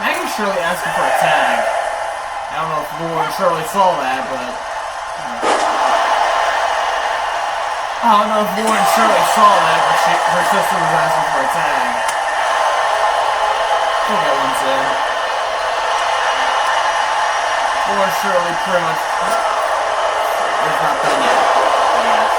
Maggie Shirley asking for a tag. I don't know if Lauren Shirley saw that, but I don't know if Lauren Shirley saw that, but her sister was asking for a tag. We'll get one in. Lauren Shirley pretty much is not done yet. Yes.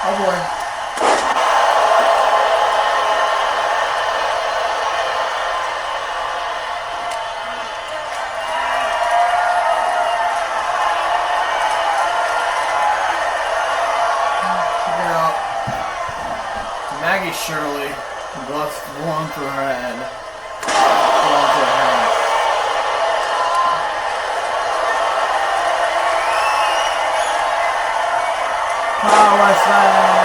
Oh boy. Maggie Shirley bust one through her head. One through her head. Power slam!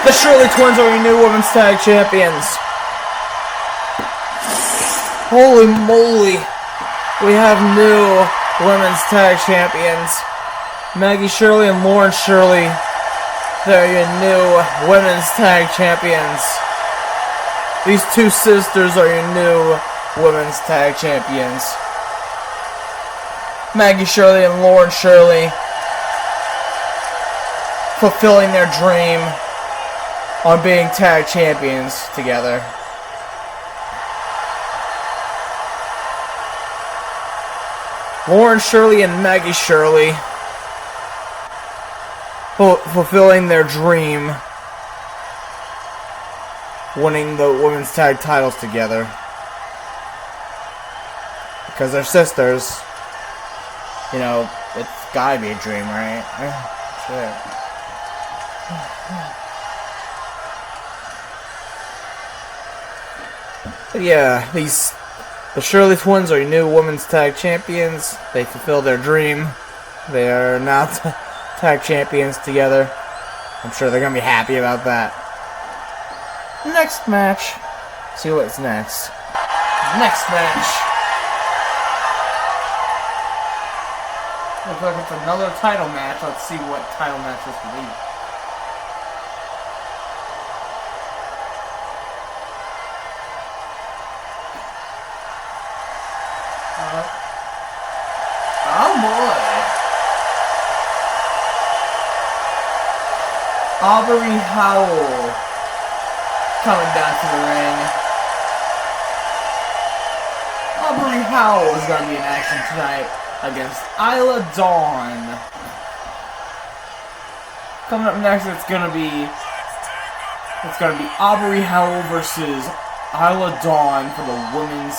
The Shirley Twins are your new women's tag champions. Holy moly. We have new women's tag champions. Maggie Shirley and Lauren Shirley. They're your new women's tag champions. These two sisters are your new women's tag champions. Maggie Shirley and Lauren Shirley fulfilling their dream on being tag champions together. Lauren Shirley and Maggie Shirley fulfilling their dream, winning the women's tag titles together. Because they're sisters. You know, it's gotta be a dream, right? Shit. But yeah, the Shirley Twins are your new women's tag champions. They fulfilled their dream. They are now tag champions together. I'm sure they're gonna be happy about that. Next match. See what's next. Next match. Looks like it's another title match. Let's see what title match this will be. Oh boy. Aubrey Howell coming down to the ring. Aubrey Howell is going to be in action tonight against Isla Dawn. Coming up next, it's gonna be Aubrey Howell versus Isla Dawn for the Women's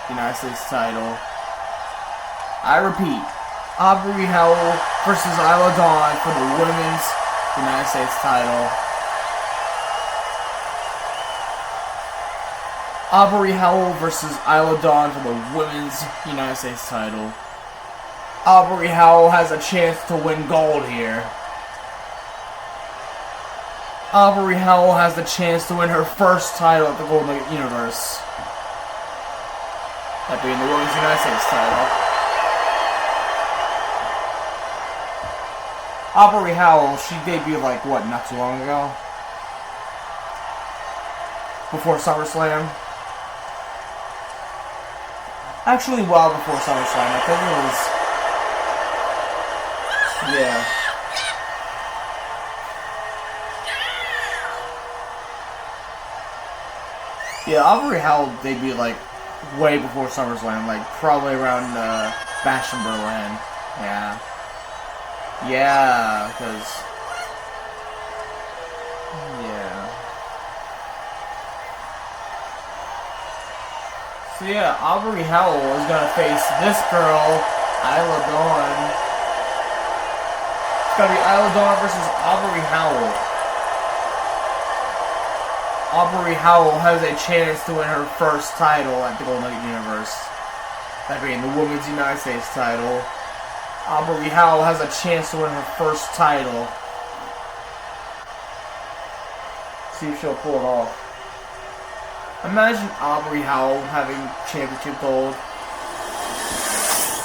United States title. I repeat, Aubrey Howell versus Isla Dawn for the Women's United States title. Aubrey Howell versus Isla Dawn for the Women's United States title. Aubrey Howell has a chance to win gold here. Aubrey Howell has the chance to win her first title at the Gold Nugget Universe. That being the Women's United States title. Aubrey Howell, she debuted like, what, not too long ago? Before SummerSlam? Actually, well before SummerSlam. I think it was... yeah. Yeah, Aubrey Howell debuted like way before SummerSlam, like probably around Bash in Berlin. Yeah. Yeah, because... yeah. So yeah, Aubrey Howell is gonna face this girl, Isla Dawn. It's gonna be Isla Dawn versus Aubrey Howell. Aubrey Howell has a chance to win her first title at the Gold Nugget Universe. That being the Women's United States title. Aubrey Howell has a chance to win her first title. See if she'll pull it off. Imagine Aubrey Howell having championship gold.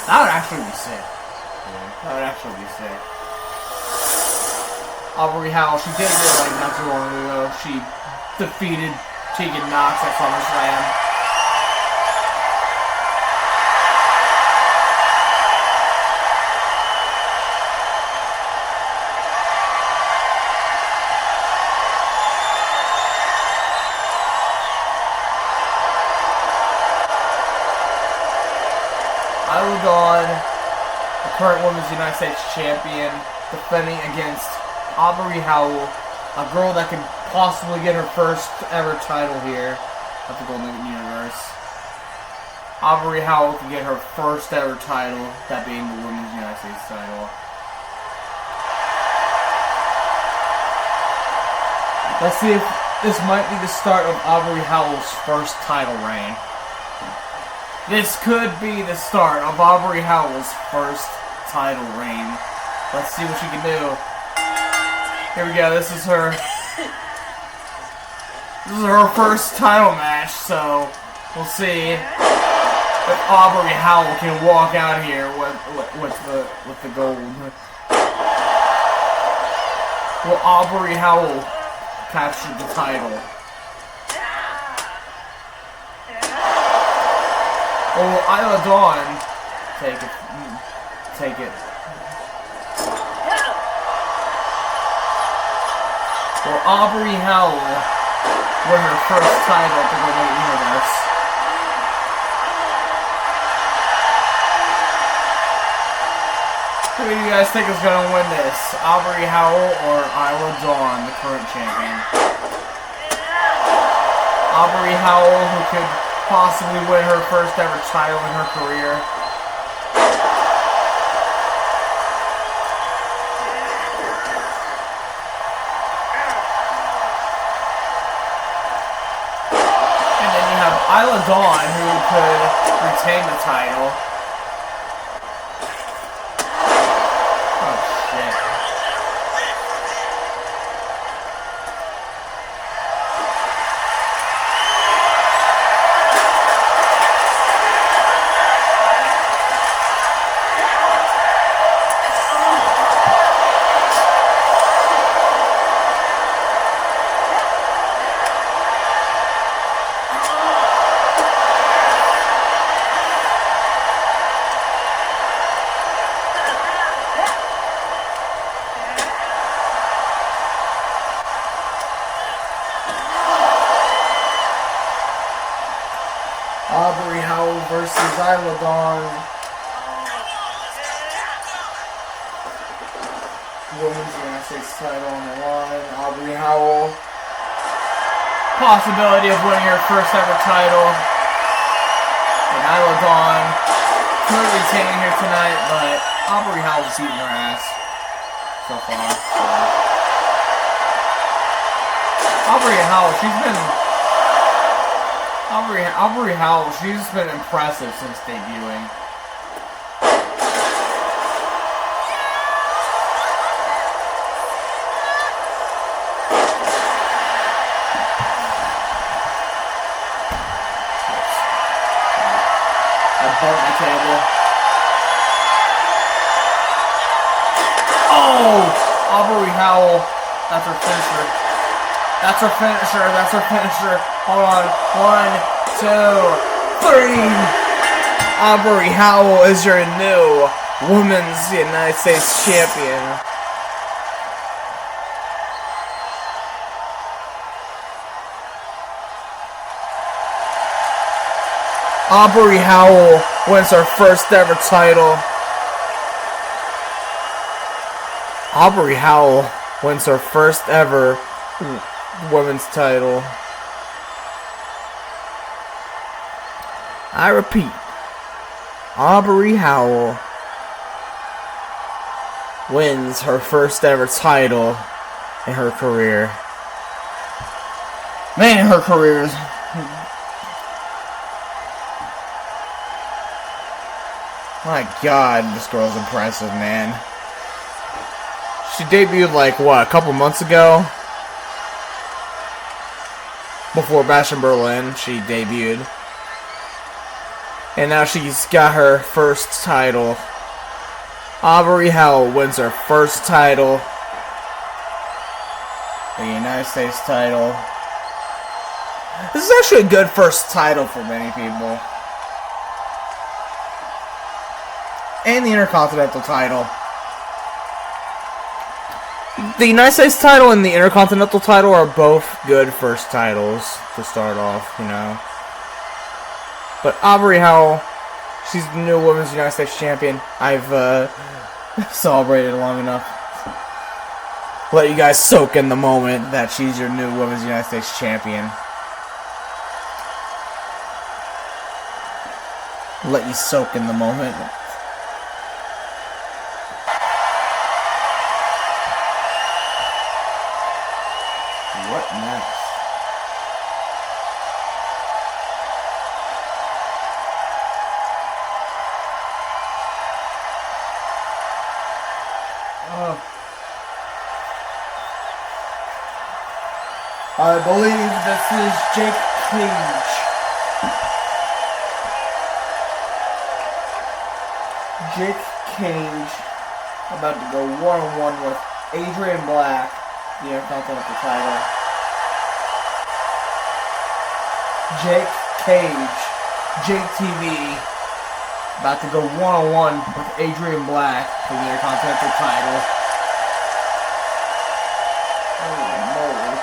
That would actually be sick. Yeah, that would actually be sick. Aubrey Howell, she did it like not too long ago. She defeated Tegan Knox at SummerSlam. Isla Dawn, the current Women's United States Champion, defending against Aubrey Howell, a girl that could possibly get her first ever title here at the Gold Nugget Universe. Aubrey Howell can get her first ever title, that being the Women's United States title. Let's see if this might be the start of Aubrey Howell's first title reign. This could be the start of Aubrey Howell's first title reign. Let's see what she can do. Here we go, this is her This is her first title match, so we'll see if Aubrey Howell can walk out here with the gold. Will Aubrey Howell capture the title? Or will Isla Dawn take it? Will Aubrey Howell win her first title at the Nugget Universe? Who do you guys think is going to win this? Aubrey Howell or Isla Dawn, the current champion? Aubrey Howell, who could possibly win her first ever title in her career. And then you have Isla Dawn, who could retain the title. Aubrey Howell versus Isla Dawn. Women's United States title on the line. Aubrey Howell. Possibility of winning her first ever title. And Isla Dawn currently retaining here tonight, but Aubrey Howell's beating her ass so far. Aubrey Howell, Aubrey Howell, she's been impressive since debuting. I bumped my table. Oh! Aubrey Howell, that's her finisher. That's her finisher. That's her finisher. Hold on. 1, 2, 3. Aubrey Howell is your new Women's United States Champion. Aubrey Howell wins her first ever title. Aubrey Howell wins her first ever women's title. I repeat, Aubrey Howell wins her first ever title in her career. Man, her career is... My God, this girl's impressive, man. She debuted like, what, a couple months ago? Before Bash in Berlin, she debuted. And now she's got her first title. Aubrey Howell wins her first title. The United States title. This is actually a good first title for many people. And the Intercontinental title. The United States title and the Intercontinental title are both good first titles to start off, you know. But Aubrey Howell, she's the new Women's United States Champion. I've celebrated long enough. Let you guys soak in the moment that she's your new Women's United States Champion. Let you soak in the moment. What next? I believe this is Jake Cage. Jake Cage about to go one-on-one with Adrian Black, the Intercontinental title. Jake Cage, Jake TV, about to go one-on-one with Adrian Black for the Intercontinental title. Holy moly.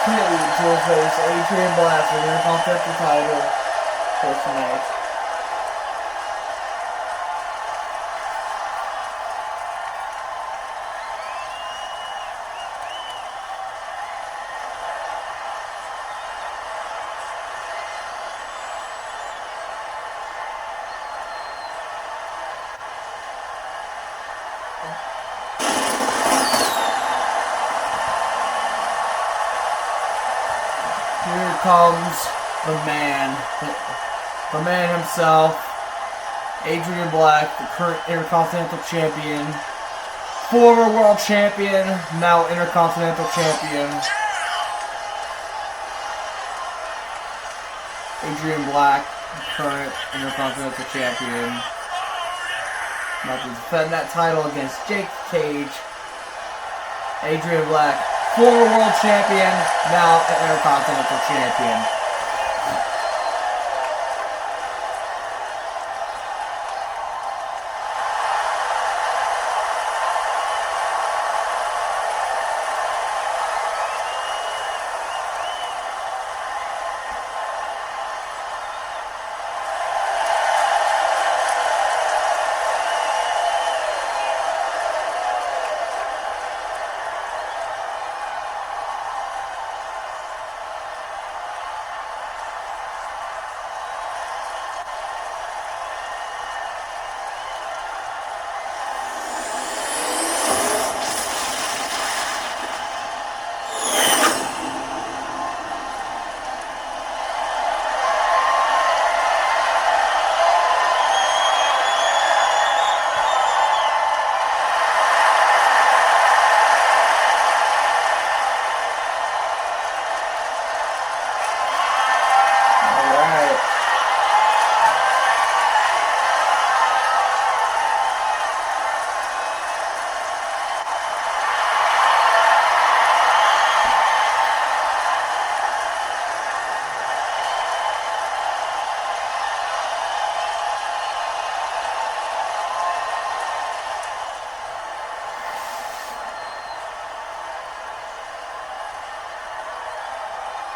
Cage will face Adrian Black for the Intercontinental title for tonight. Here comes the man himself, Adrian Black, the current Intercontinental Champion, former World Champion, now Intercontinental Champion. Adrian Black, the current Intercontinental Champion, about to defend that title against Jake Cage. Adrian Black, former World Champion, now an Intercontinental Champion.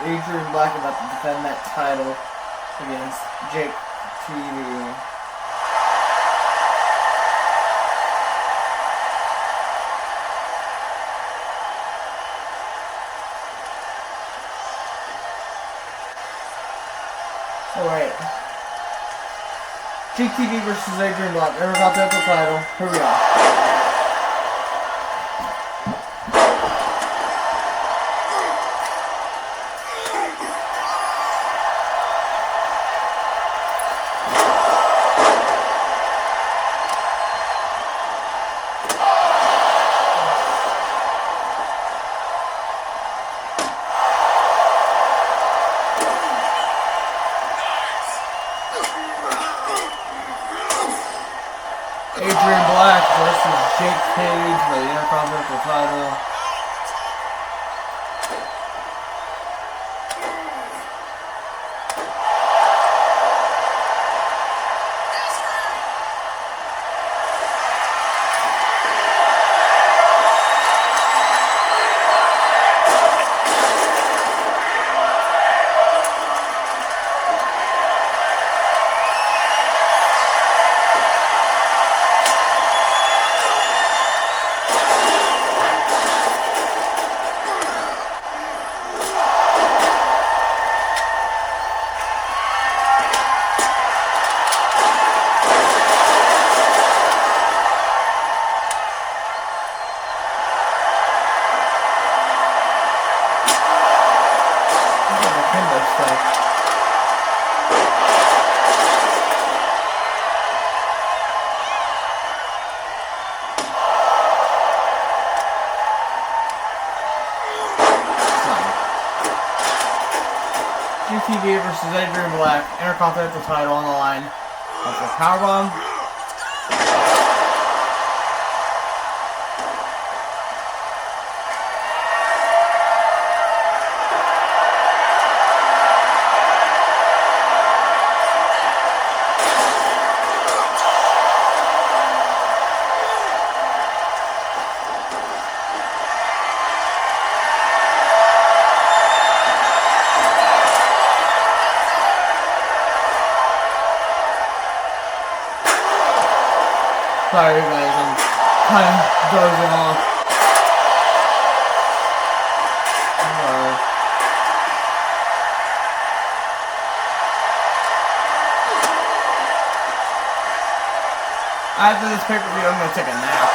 Adrian Black about to defend that title against Jake TV. Alright. Jake TV versus Adrian Black. Intercontinental title. Here we are. Adrian Black versus Jake Cage for the Intercontinental title. JTV versus Adrian Black, Intercontinental title on the line. That's a powerbomb. Sorry guys, I'm kind of dozing off. After this pay-per-view, I'm gonna take a nap.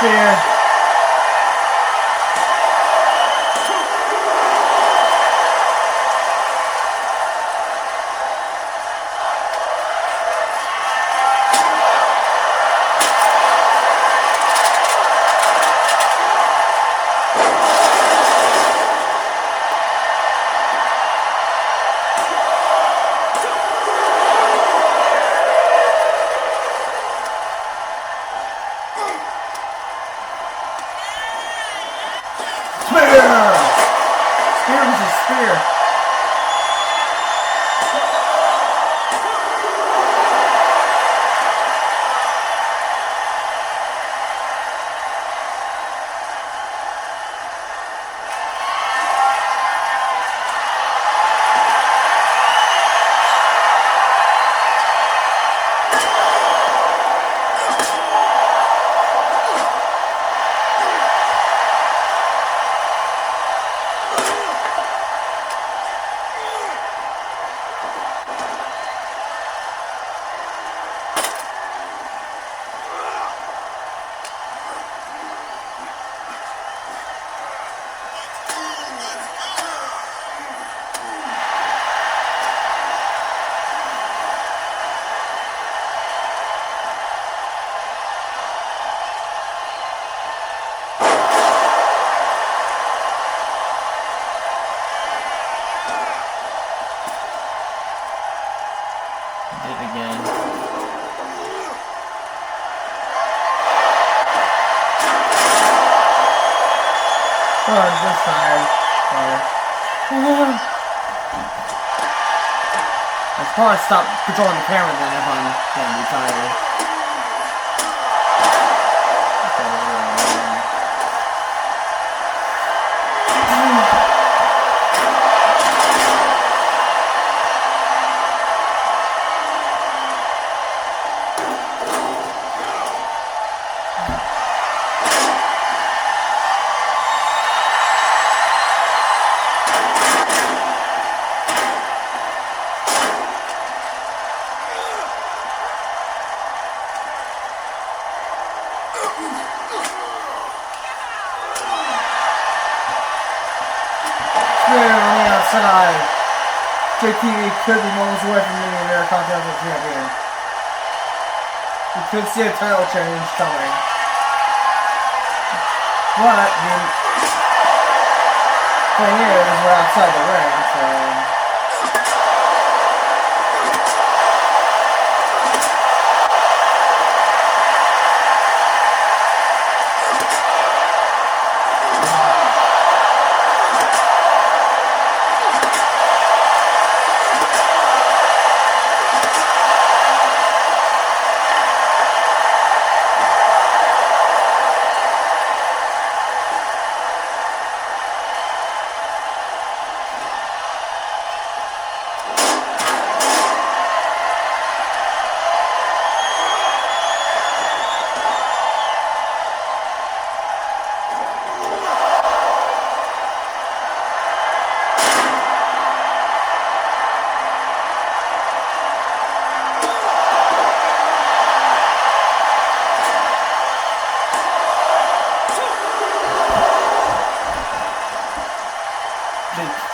Spear. Spear versus spear. Oh, I'm just tired. I should probably stop controlling the camera then if I'm gonna be tired. Outside. JTV could be moments away from being the Intercontinental Champion. We could see a title change coming. But, I mean, thing is, we're outside the ring, so...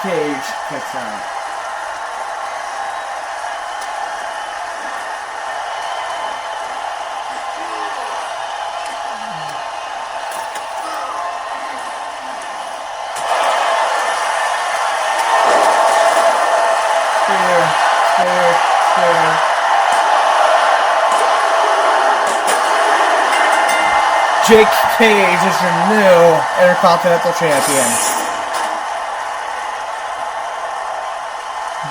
Cage kicks out. Spear. Jake Cage is your new Intercontinental Champion.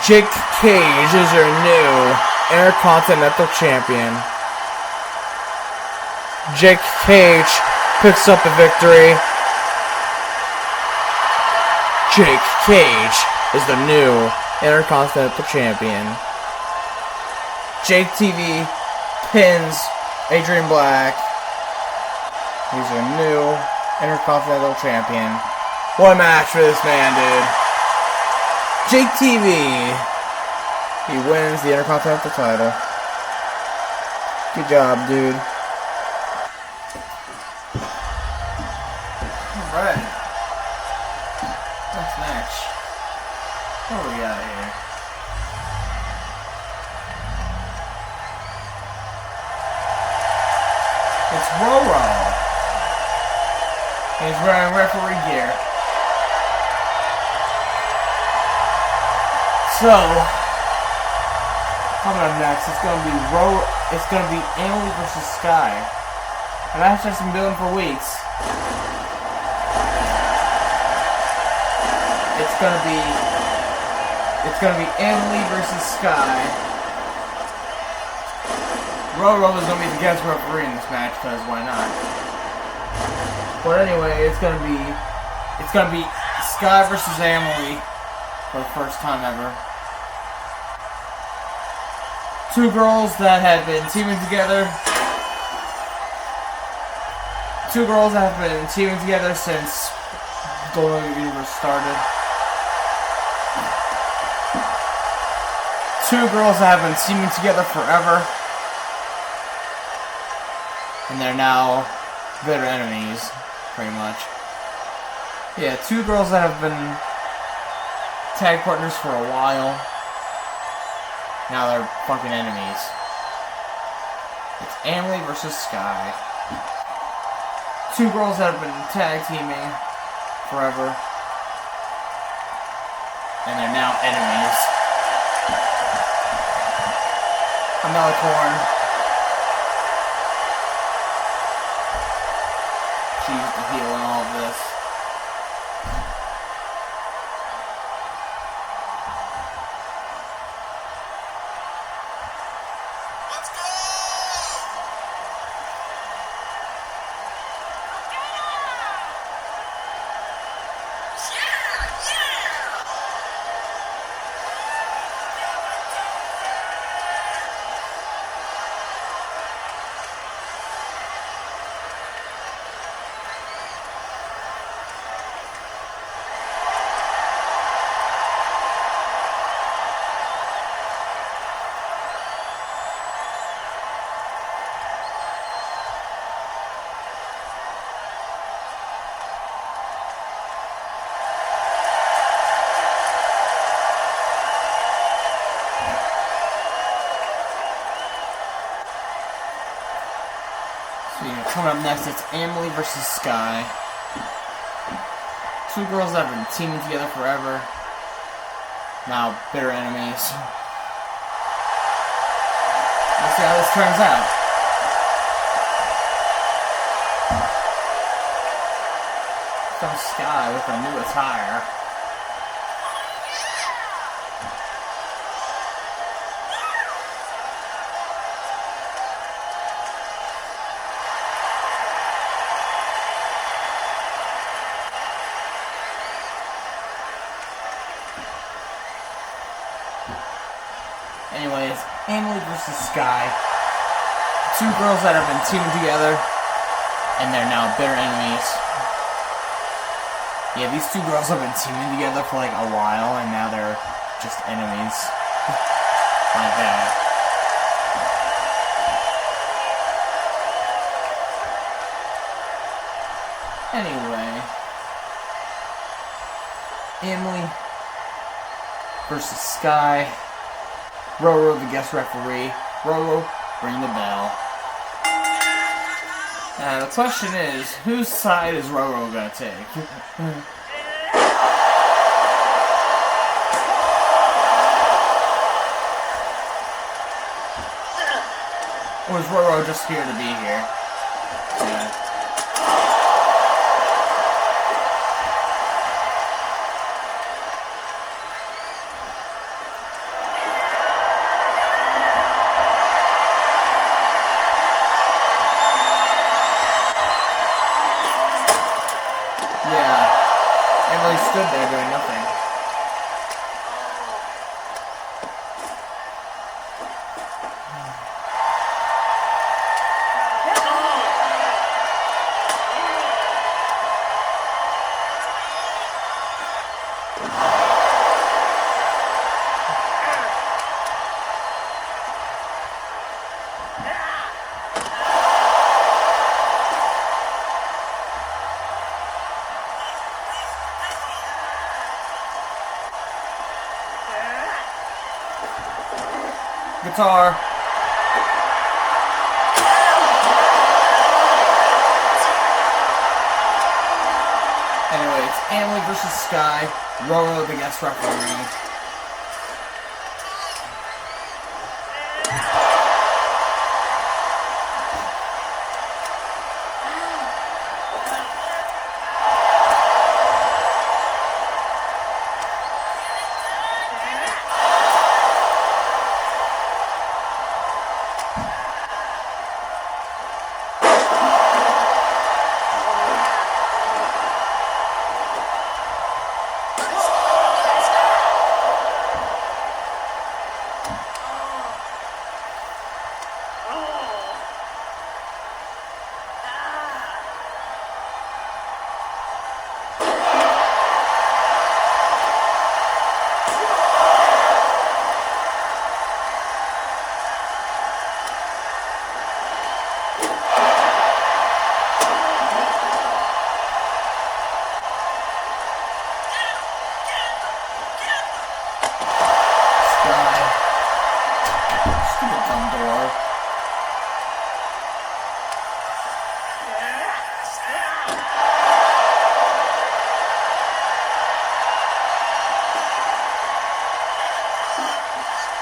Jake Cage is your new Intercontinental Champion. Jake Cage picks up the victory. Jake Cage is the new Intercontinental Champion. Jake TV pins Adrian Black. He's your new Intercontinental Champion. What a match for this man, dude. Jake TV. He wins the Intercontinental title. Good job, dude. Alright. Next match. What do we got here? It's Roro. He's wearing referee gear. So, coming up next, it's gonna be Emily versus Sky. A match that's been building for weeks. It's gonna be Emily versus Sky. Roro is gonna be the guest referee in this match, because why not? But anyway, it's gonna be Sky versus Emily for the first time ever. Two girls that have been teaming together. Two girls that have been teaming together since Golden Universe started. Two girls that have been teaming together forever. And they're now bitter enemies, pretty much. Yeah, two girls that have been tag partners for a while. Now they're fucking enemies. It's Emily versus Sky. Two girls that have been tag teaming forever. And they're now enemies. I'm now torn. She's the heel in all of this. Coming up next, it's Emily versus Sky. Two girls that have been teaming together forever. Now bitter enemies. Let's see how this turns out. Comes Sky with a new attire. Anyways, Emily versus Sky. Two girls that have been teaming together, and they're now bitter enemies. Yeah, these two girls have been teaming together for like a while, and now they're just enemies. Like that. Anyway, Emily versus Sky. Roro, the guest referee. Roro, ring the bell. Now the question is, whose side is Roro gonna take? Or is Roro just here to be here? Yeah. Yeah. Emily stood there doing nothing. Guitar. Anyway, it's Emily versus Sky. Roro, the guest referee.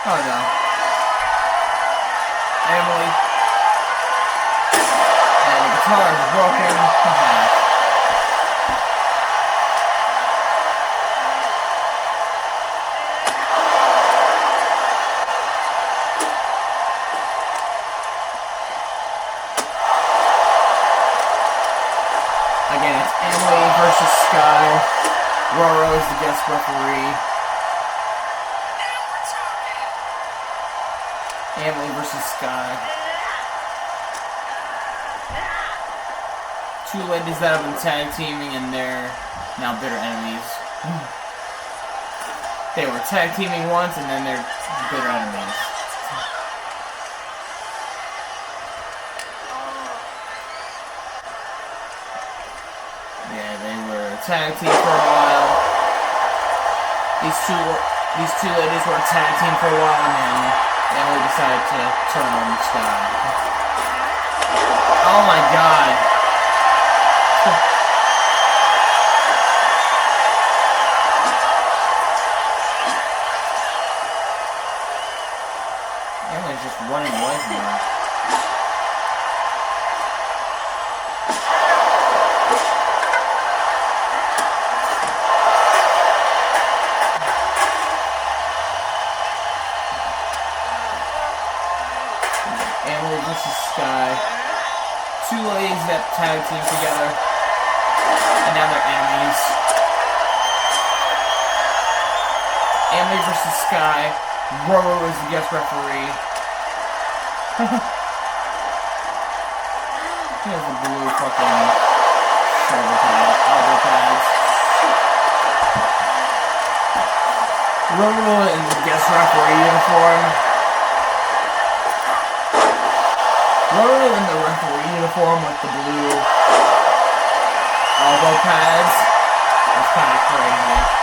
Oh no. Emily. And the guitar is broken in half. Again, it's Emily versus Sky. Roro is the guest referee. Emily versus Sky. Two ladies that have been tag teaming and they're now bitter enemies. They were tag teaming once and then they're bitter enemies. Yeah, they were tag team for a while. These two ladies were tag team for a while and then Emily decided to turn on Sky. Oh my god. Emily's just running away from her. Emily versus Sky. Two ladies that tag team together. And now they're enemies. Emily versus Sky. Roro is the guest referee. He has the blue fucking shoulder pad, elbow pads. Roro in the guest referee uniform. Roro in the referee uniform with the blue elbow pads. That's kind of crazy.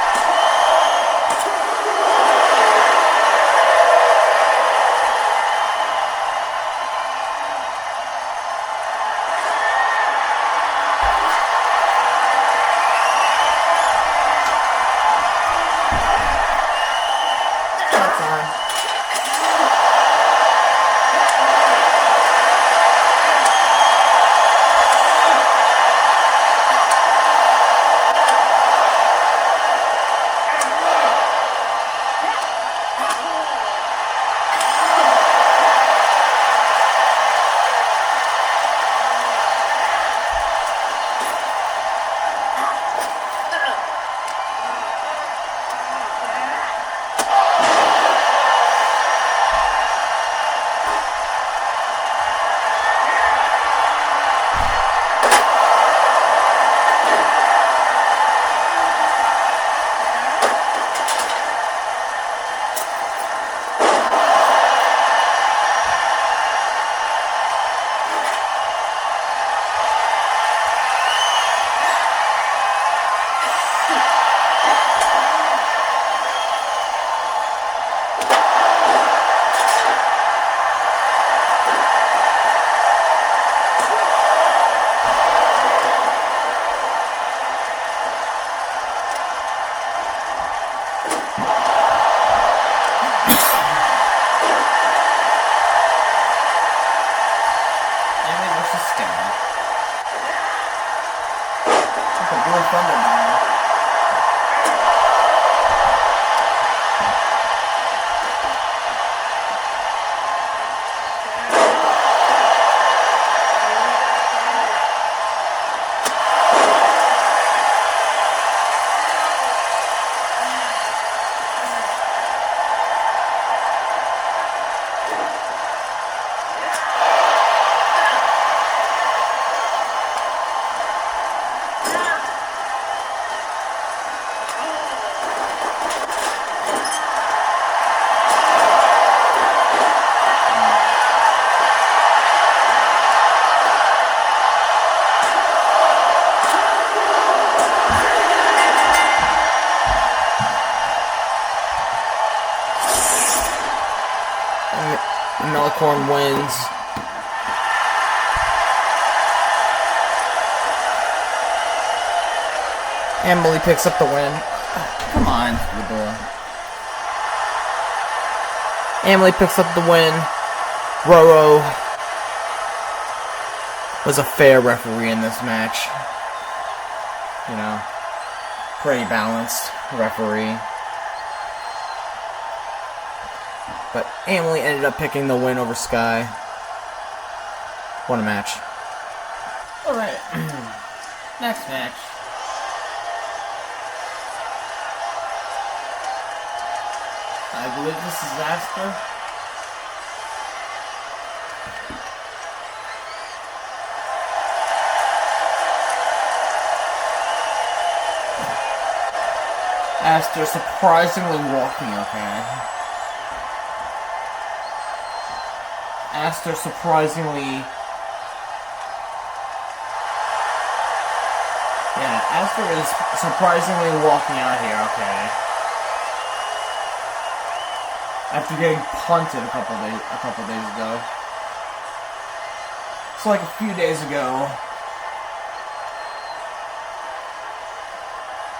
really fun to do. Melicorn wins. Emily picks up the win. Come on, the door. Emily picks up the win. Roro was a fair referee in this match. You know, pretty balanced referee. But Emily ended up picking the win over Sky. What a match. Alright. Next match. I believe this is Aster. Aster surprisingly walking okay. Aster surprisingly... Yeah, Aster is surprisingly walking out here okay. After getting punted a couple days ago. So like a few days ago,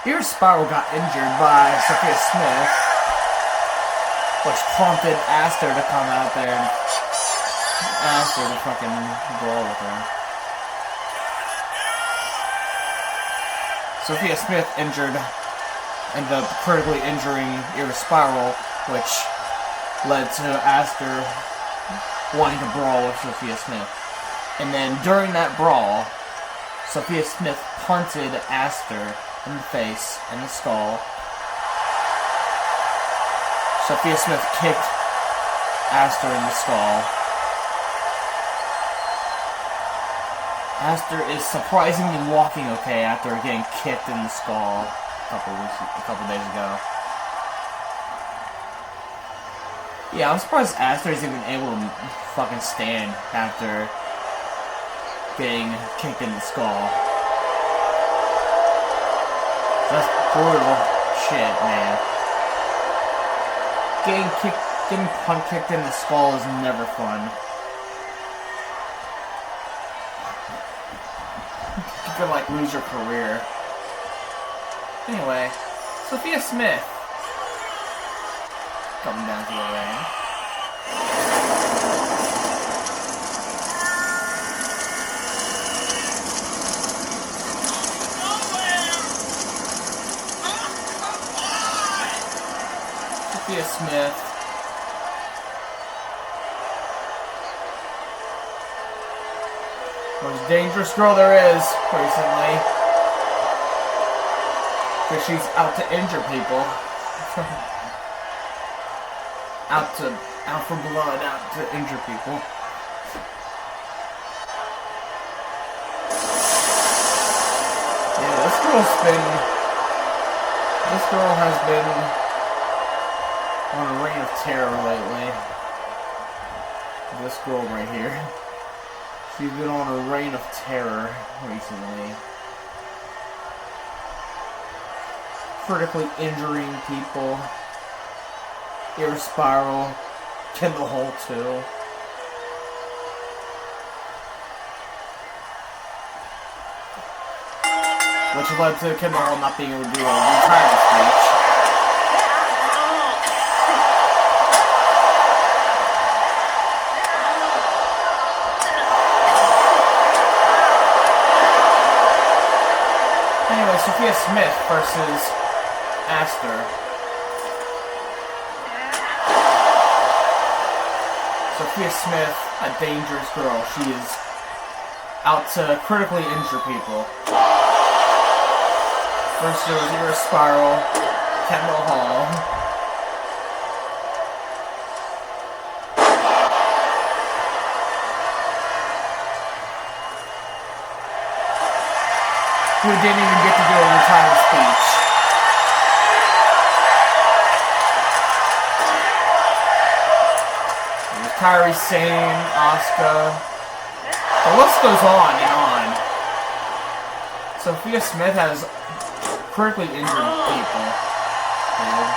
here Spiral got injured by Sophia Smith, which prompted Aster to come out there and ask her to fucking brawl with her. Sophia Smith ended up critically injuring Iris Spiral, which led to Aster wanting to brawl with Sophia Smith. And then during that brawl, Sophia Smith punted Aster in the face and the skull. Sophia Smith kicked Aster in the skull. Aster is surprisingly walking okay after getting kicked in the skull a couple days ago. Yeah, I'm surprised Aster is even able to fucking stand after getting kicked in the skull. That's brutal shit, man. Getting punt kicked in the skull is never fun. You could like lose your career. Anyway, Sophia Smith coming down to the ring. Sophia Smith. Most dangerous girl there is recently. Because she's out to injure people. out for blood, out to injure people. Yeah, this girl has been on a reign of terror lately. This girl right here. She's been on a reign of terror recently. Critically injuring people. Iris Spiral. Kendall Hole too. Which led to Kendall Hole not being able to do a retirement speech. Anyway, Sophia Smith versus Aster. Sophia Smith, a dangerous girl. She is out to critically injure people. First there was Era Spiral, Kendall Hall. Who didn't even get to do a retirement speech. There's Kairi Sane, Asuka. The list goes on and on. Sophia Smith has critically injured people. Dude.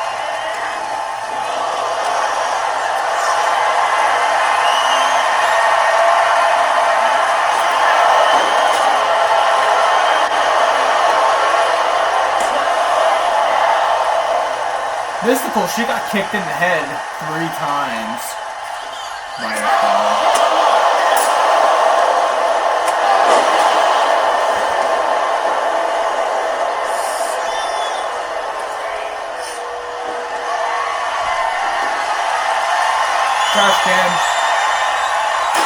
Mystical, she got kicked in the head 3 times by a fall. Trash can.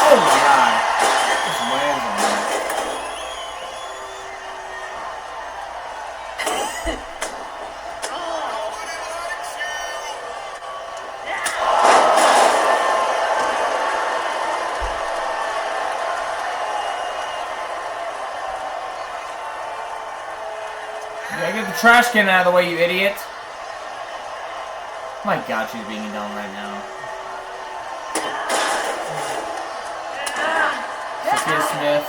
Oh my god. Just lands on that. Yeah, get the trash can out of the way, you idiot. My god, she's being done right now. Sophia Smith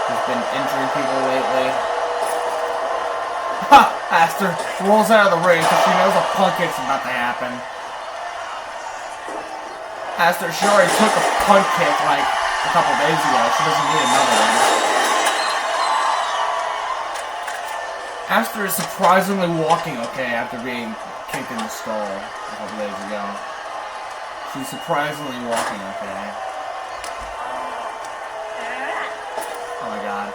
has been injuring people lately. Ha! Aster rolls out of the ring because she knows a punt kick's about to happen. Aster, she already took a punt kick like a couple days ago. She doesn't need another one. Aster is surprisingly walking okay after being kicked in the skull a couple days ago. She's surprisingly walking okay. Oh my god.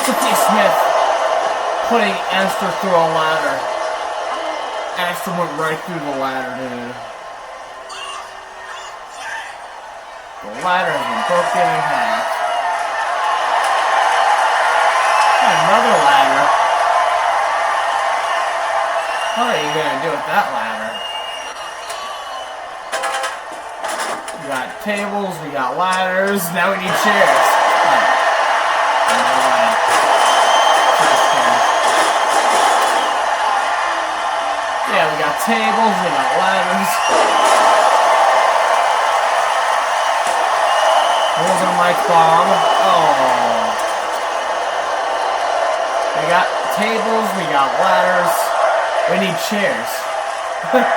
Sophia Smith putting Aster through a ladder. Aster went right through the ladder, dude. The ladder has been broken in half. Another ladder. What are you gonna do with that ladder? We got tables, we got ladders, now we need chairs. Yeah, we got tables, we got ladders. Rolls on Mike Bomb. Oh. We got tables, we got ladders. We need chairs. Yeah,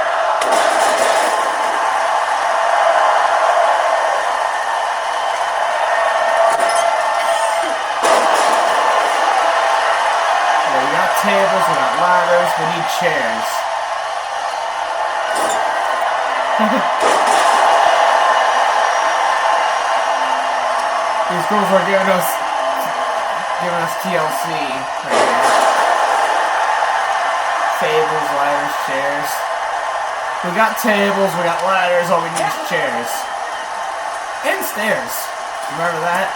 we got tables, we got ladders, we need chairs. These girls are giving us TLC right here. Tables, ladders, chairs. We got tables, we got ladders, all we need is chairs. And stairs. Remember that?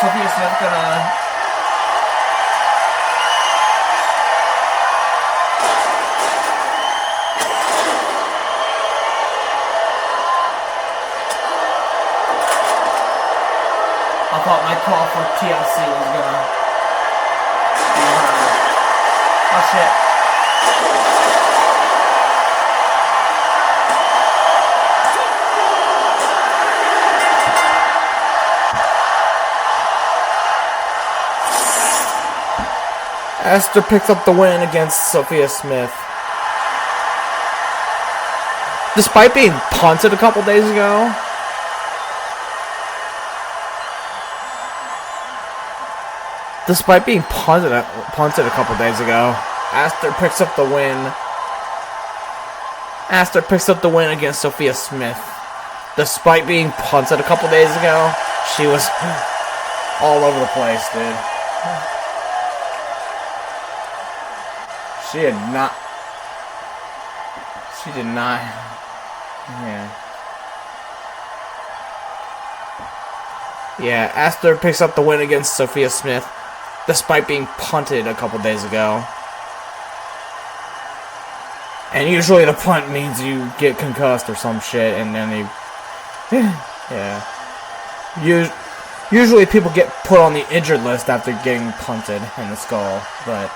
Sophia Smith gonna... I thought my call for TLC was gonna be her. Oh shit. Esther picks up the win against Sophia Smith. Despite being punted a couple days ago. Despite being punted a couple days ago, Esther picks up the win. Esther picks up the win against Sophia Smith. Despite being punted a couple days ago, she was all over the place, dude. She did not. Yeah. Yeah, Esther picks up the win against Sophia Smith, despite being punted a couple days ago. And usually the punt means you get concussed or some shit, and then you... Yeah. Usually people get put on the injured list after getting punted in the skull, but...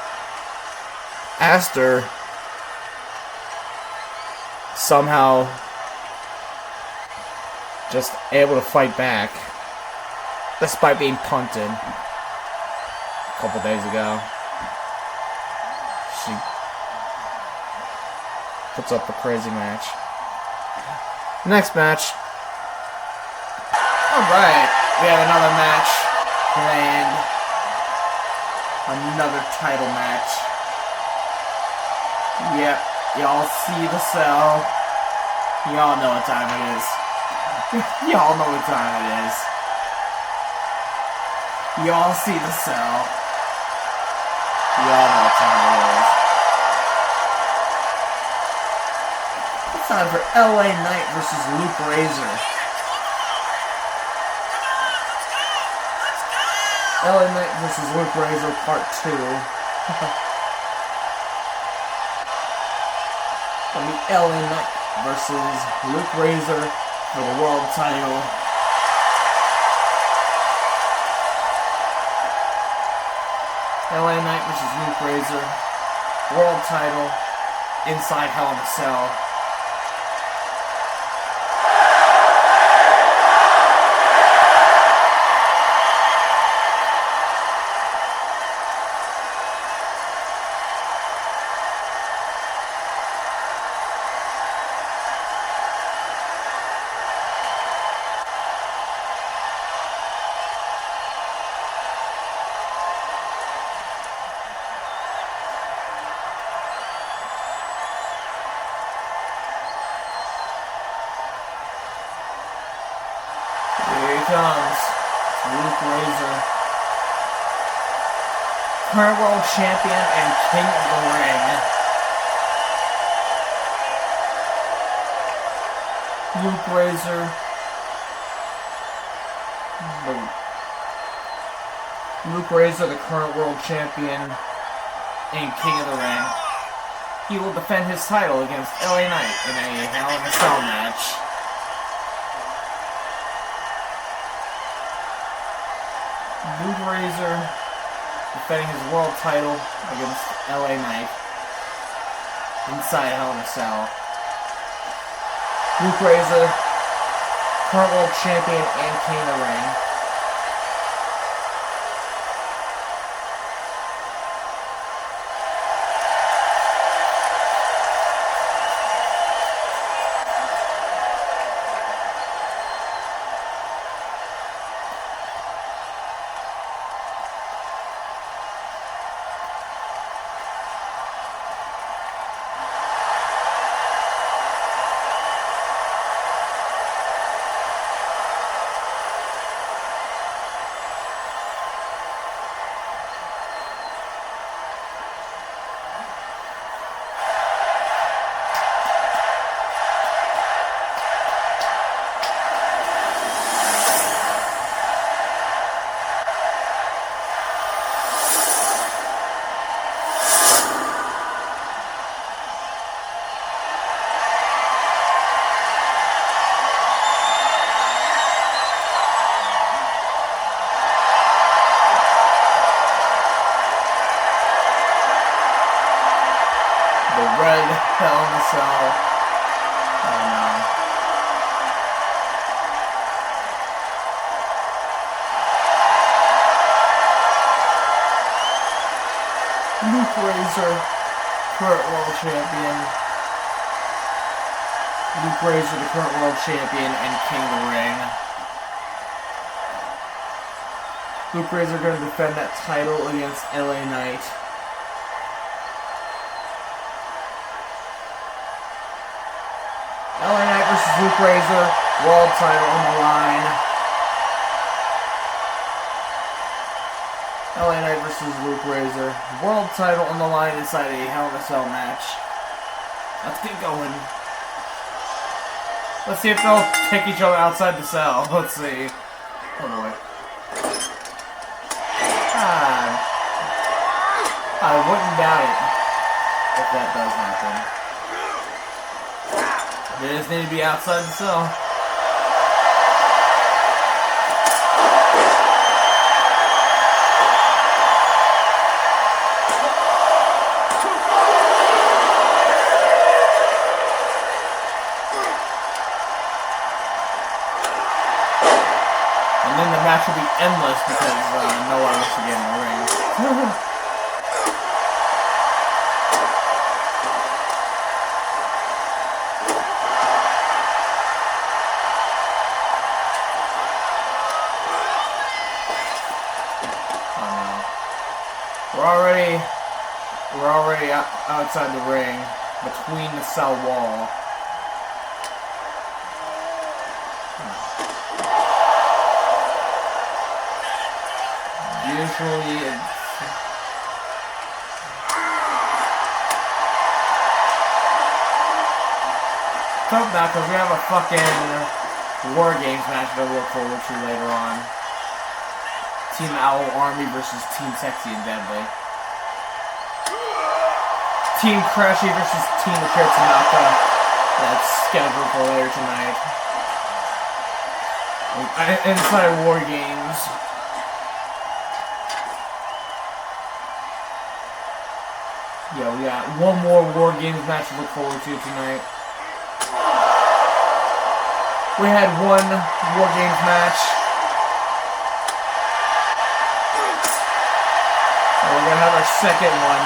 Esther somehow just able to fight back despite being punted a couple days ago. She puts up a crazy match. Next match. Alright, we have another match planned. Another title match. Yep, y'all see the cell. Y'all know what time it is. Y'all know what time it is. Y'all see the cell. Y'all know what time it is. It's time for LA Knight versus Luke Razor. LA Knight versus Luke Razor Part 2. LA Knight versus Luke Razor for the world title. LA Knight versus Luke Razor, world title, inside Hell in a Cell. Comes Luke Razor, current world champion and king of the ring. Luke Razor, the current world champion and king of the ring. He will defend his title against LA Knight in a Hell in a Cell match. Luke Razor defending his world title against LA Knight inside Hell in a Cell. Luke Razor, current world champion and king of the ring. Hell in a Cell. Oh no. Luke Razor, current world champion. Luke Razor, the current world champion and king of the ring. Luke Razor going to defend that title against LA Knight. LA Knight versus Luke Razor, world title on the line. LA Knight versus Luke Razor, world title on the line inside a Hell in a Cell match. Let's get going. Let's see if they'll take each other outside the cell. Let's see. Oh boy. I wouldn't doubt it if that does happen. They just need to be outside the cell. And then the match will be endless because no one wants to get in the ring. We're already outside the ring, between the cell wall. Usually, tough now because we have a fucking War Games match to look forward to later on. Team Owl Army versus Team Sexy and Deadly. Team Crashy versus Team Tanaka. That's scheduled for later tonight. Inside War Games. Yeah, we got one more War Games match to look forward to tonight. We had one War Games match. And we're gonna have our second one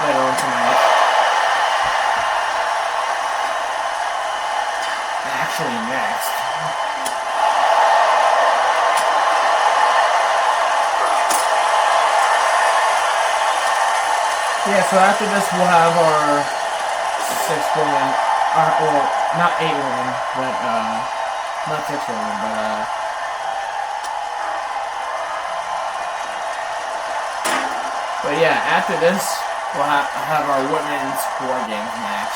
later on tonight. Actually, next. Yeah, so after this we'll have our 6-woman, or not 8-woman, but not 6-woman, but yeah, after this we'll have our women's War Games match.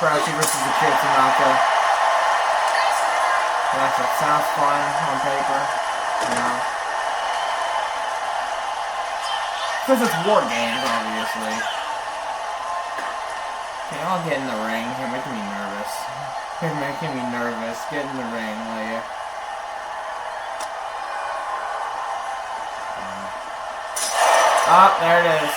Crouchy versus Akira Tanaka. That sounds fun on paper, you know. Because it's War Games, obviously. Okay, I'll get in the ring. You're making me nervous. You're making me nervous. Get in the ring, will you? Ah, there it is.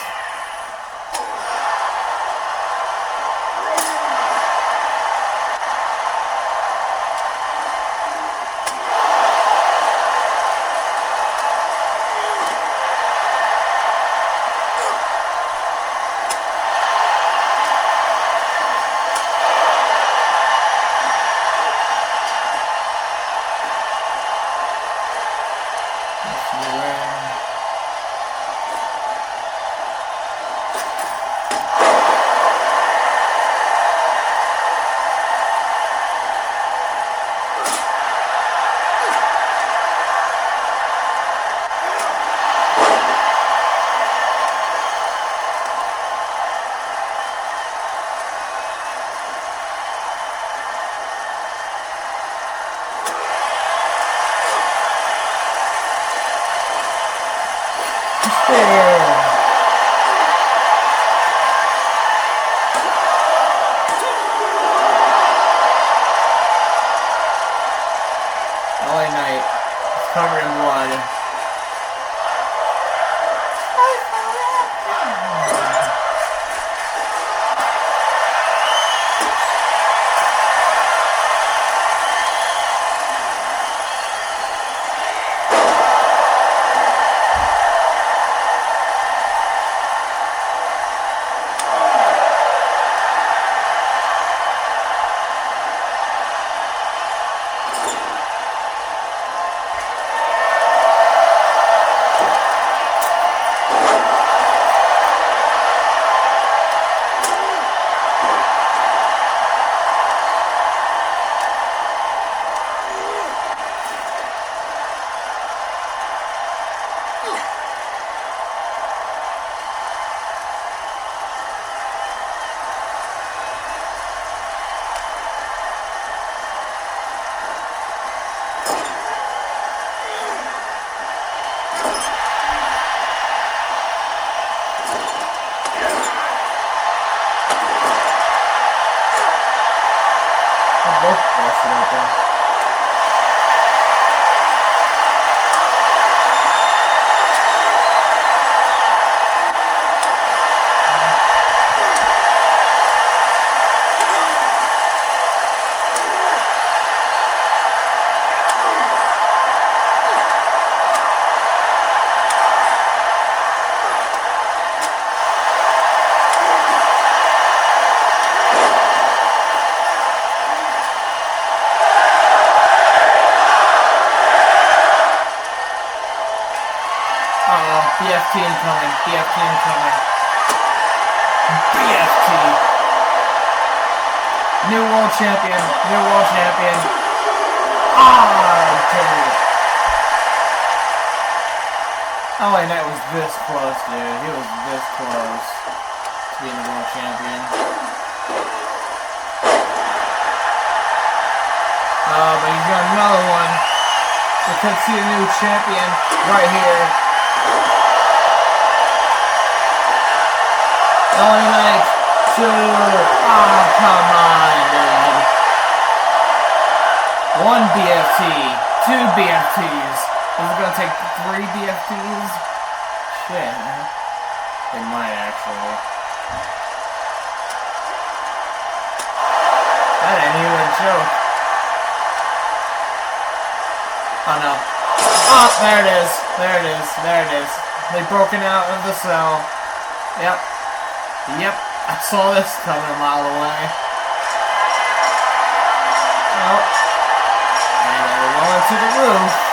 LA Knight is covered in blood. Both busted open. BFT incoming. BFT incoming. BFT. New world champion. New world champion. Ah, damn it. LA Knight was this close, dude. He was this close to being the world champion. But he's got another one. We could see a new champion right here. LA Knight 2. Ah, come on, dude. 1 BFT. 2 BFTs. Is it gonna take 3 BFTs? Shit, man. It might actually. That ain't even a joke. Oh no. Oh, there it is. There it is. There it is. They've broken out of the cell. Yep. Yep. I saw this coming a mile away. Oh. And they're going to the roof.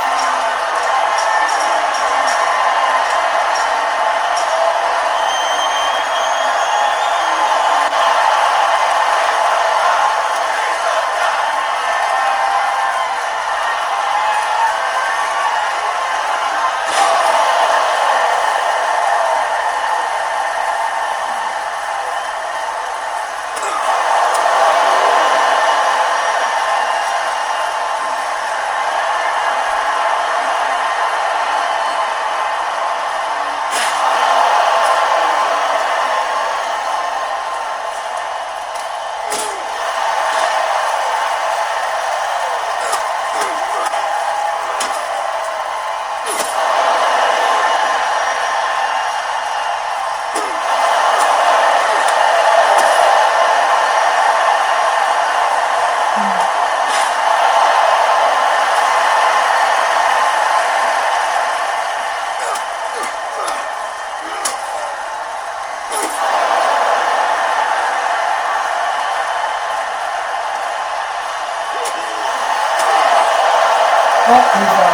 Oh, he's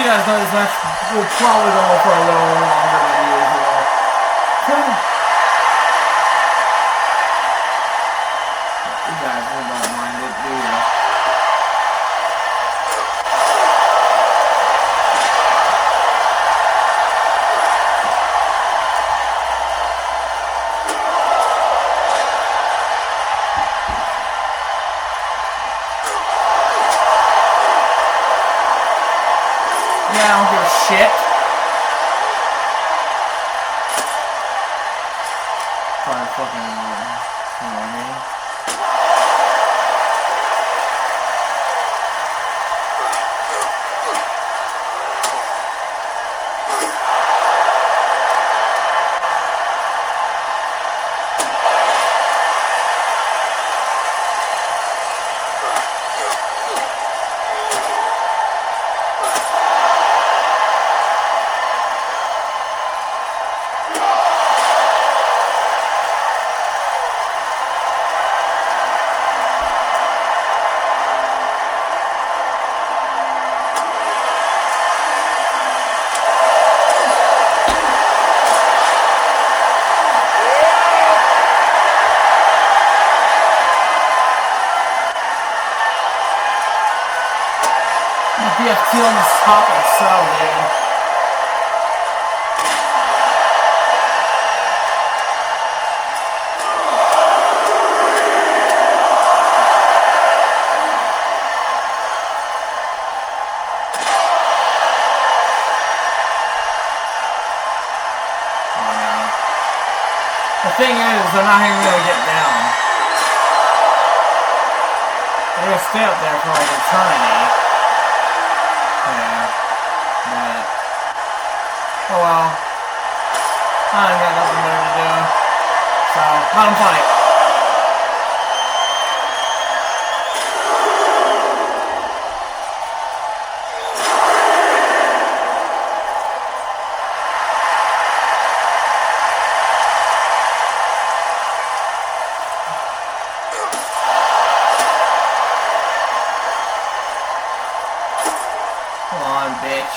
you guys know this match will probably go for a little longer than usual. You guys will not mind it, do you? Yeah, I don't give a shit. Probably fucking, you know what I mean? BFT on the top of the cell, dude. thing is, they're not even gonna get down. They're gonna stay up there for like eternity. Yeah. But oh well. I ain't got nothing better to do. So let them fight. Come on, bitch.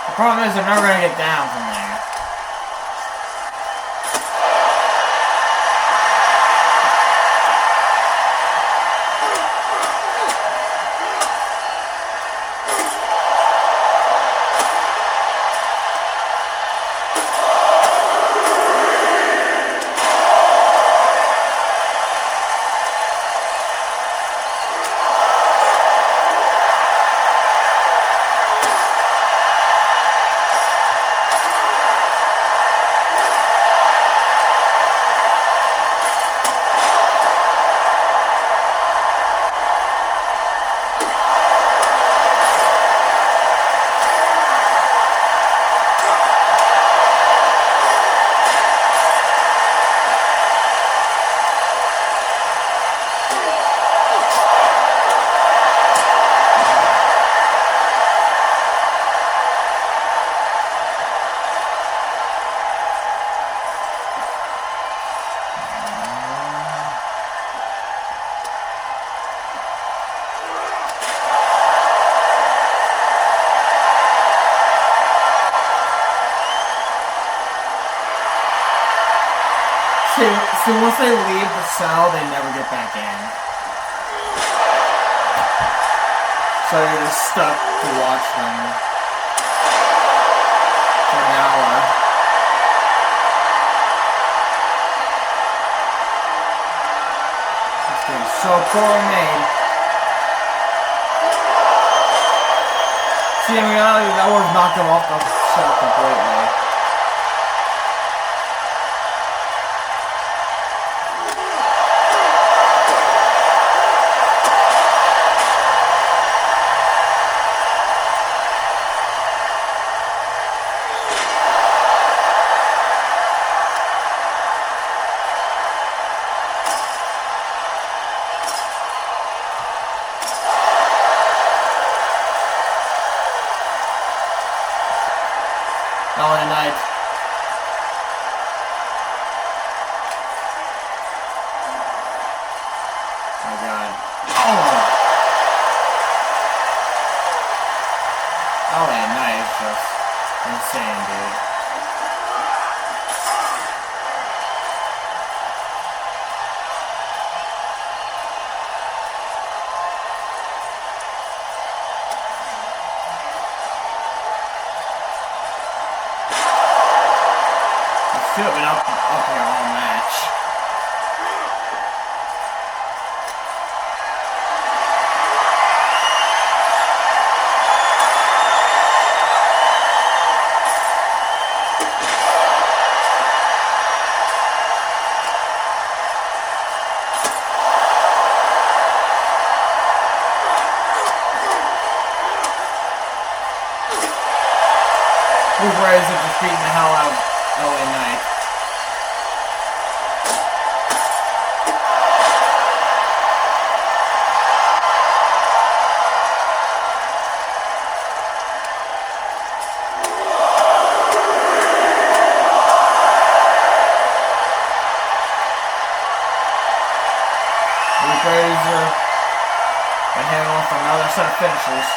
The problem is they're never gonna get down from there. So once they leave the cell, they never get back in. So you're just stuck to watch them for an hour. This game's so poorly made. See, in reality, that would have knocked them off the cell completely. LA Knight. Oh god. Oh! LA Knight is just insane, dude. Should have been up here all match. Luke Razor just beating the hell out of LA Knight. Luke Razor and hanging on for another set of finishes.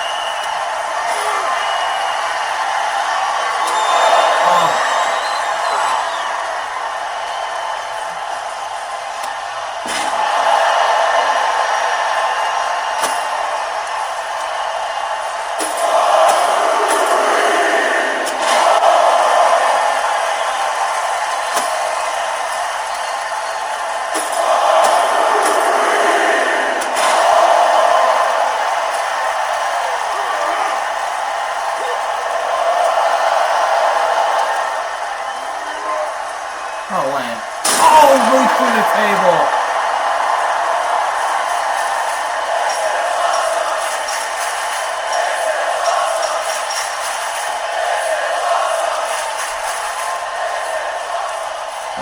Oh, land. Oh, right through the table.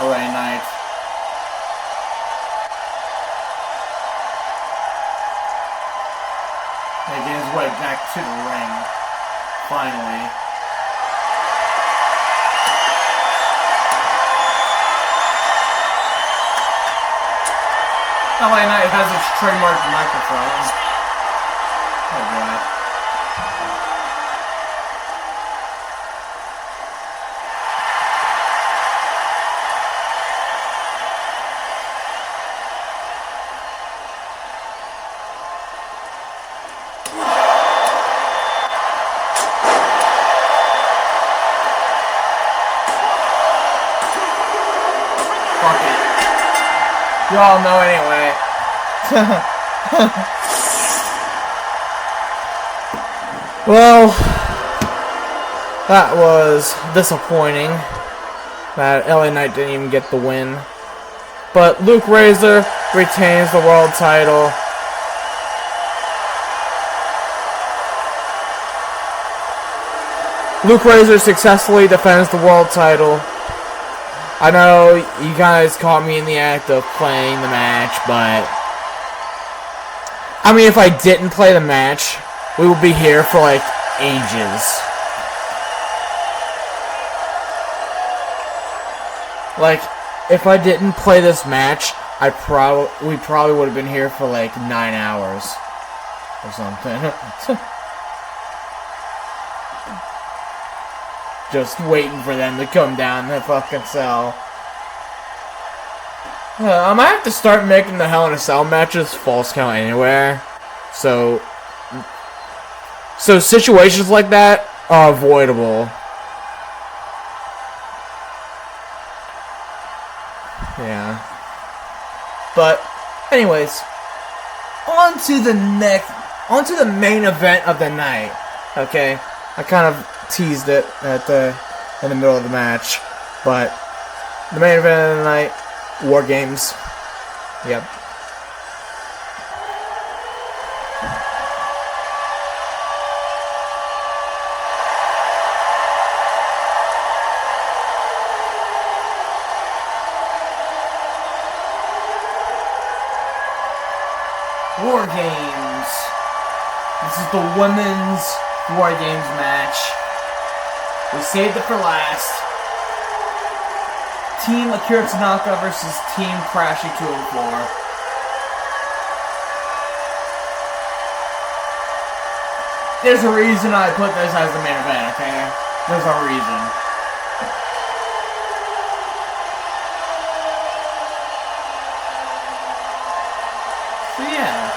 LA Knight. Making his way back to the ring. Finally. LA Knight has its trademark microphone. Oh god. Fuck it. You all know anyway. Well, that was disappointing that LA Knight didn't even get the win. But Luke Razor retains the world title. Luke Razor successfully defends the world title. I know you guys caught me in the act of playing the match, but I mean, if I didn't play the match, we would be here for like ages. Like, if I didn't play this match, we probably would have been here for like 9 hours or something. Just waiting for them to come down the fucking cell. I might have to start making the Hell in a Cell matches false count anywhere. So situations like that are avoidable. Yeah. But, anyways, on to the main event of the night. Okay, I kind of teased it in the middle of the match, but the main event of the night, War Games. Yep. War Games. This is the women's War Games match. We saved it for last. Team Akira Tanaka versus Team Crashy 204. There's a reason I put this as the main event, okay? There's a reason. So yeah.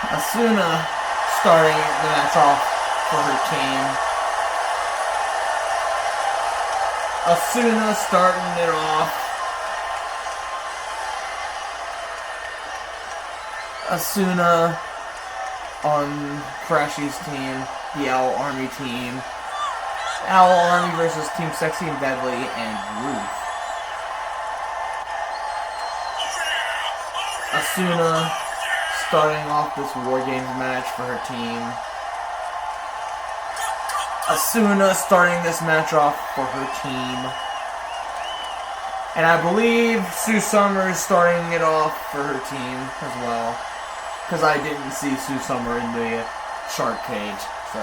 Asuna starting the match off for her team. Asuna starting it off. Asuna on Crashy's team, the Owl Army team. Owl Army versus Team Sexy and Deadly and Ruth. Asuna starting off this War Games match for her team. Asuna starting this match off for her team. And I believe Sue Summer is starting it off for her team as well. Because I didn't see Sue Summer in the shark cage, so...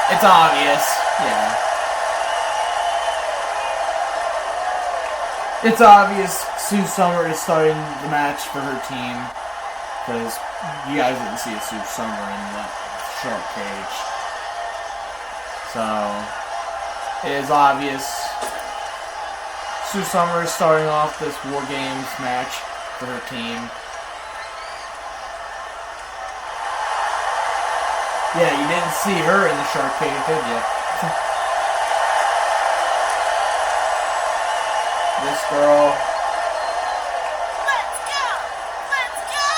It's obvious, yeah. It's obvious Sue Summer is starting the match for her team. Because you guys didn't see a Sue Summer in that shark cage. So, it is obvious Sue Summer is starting off this War Games match for her team. Yeah, you didn't see her in the shark cage, did you? This girl. Let's go! Let's go!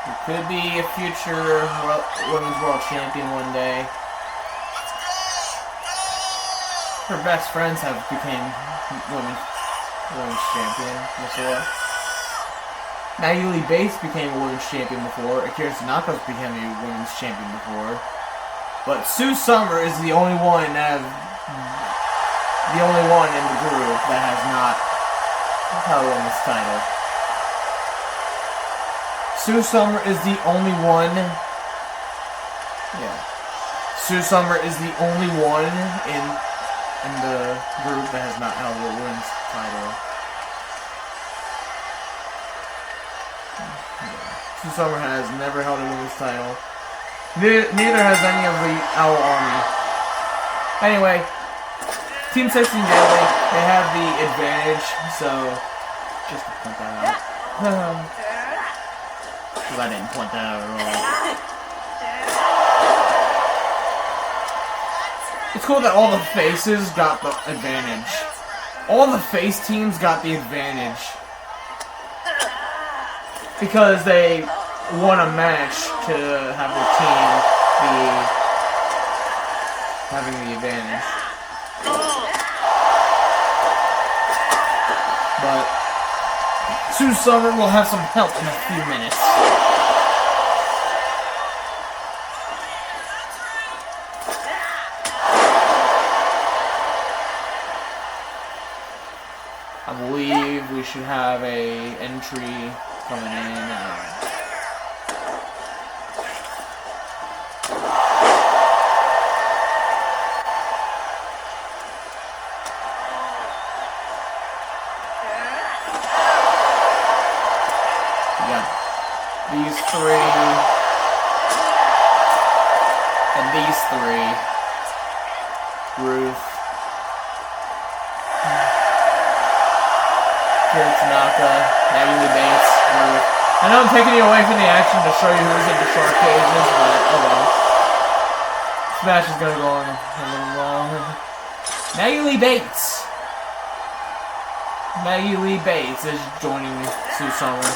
It could be a future Women's World Champion one day. Her best friends have become women's champion before. Naguli Bates became a women's champion before. Akira Tanaka became a women's champion before. But Sue Summer is the only one in the group that has not held a women's title. Sue Summer is the only one. Yeah. Sue Summer is the only one in the group that has not held a women's title. Yeah. Sue Summer has never held a women's title. Neither has any of the Owl Army. Anyway, Team 16 Daily, they have the advantage, so just to point that out. Because I didn't point that out at all. It's cool that all the faces got the advantage. All the face teams got the advantage. Because they won a match to have their team be having the advantage. But Sue Summer will have some help in a few minutes. I believe we should have a entry coming in. These three and these three. Ruth, Akira Tanaka, Naguli Bates, Ruth. I know I'm taking you away from the action to show you who's in the shark cages, but oh well. This match is gonna go on a little longer. Naguli Bates. Naguli Bates is joining Sue Summer.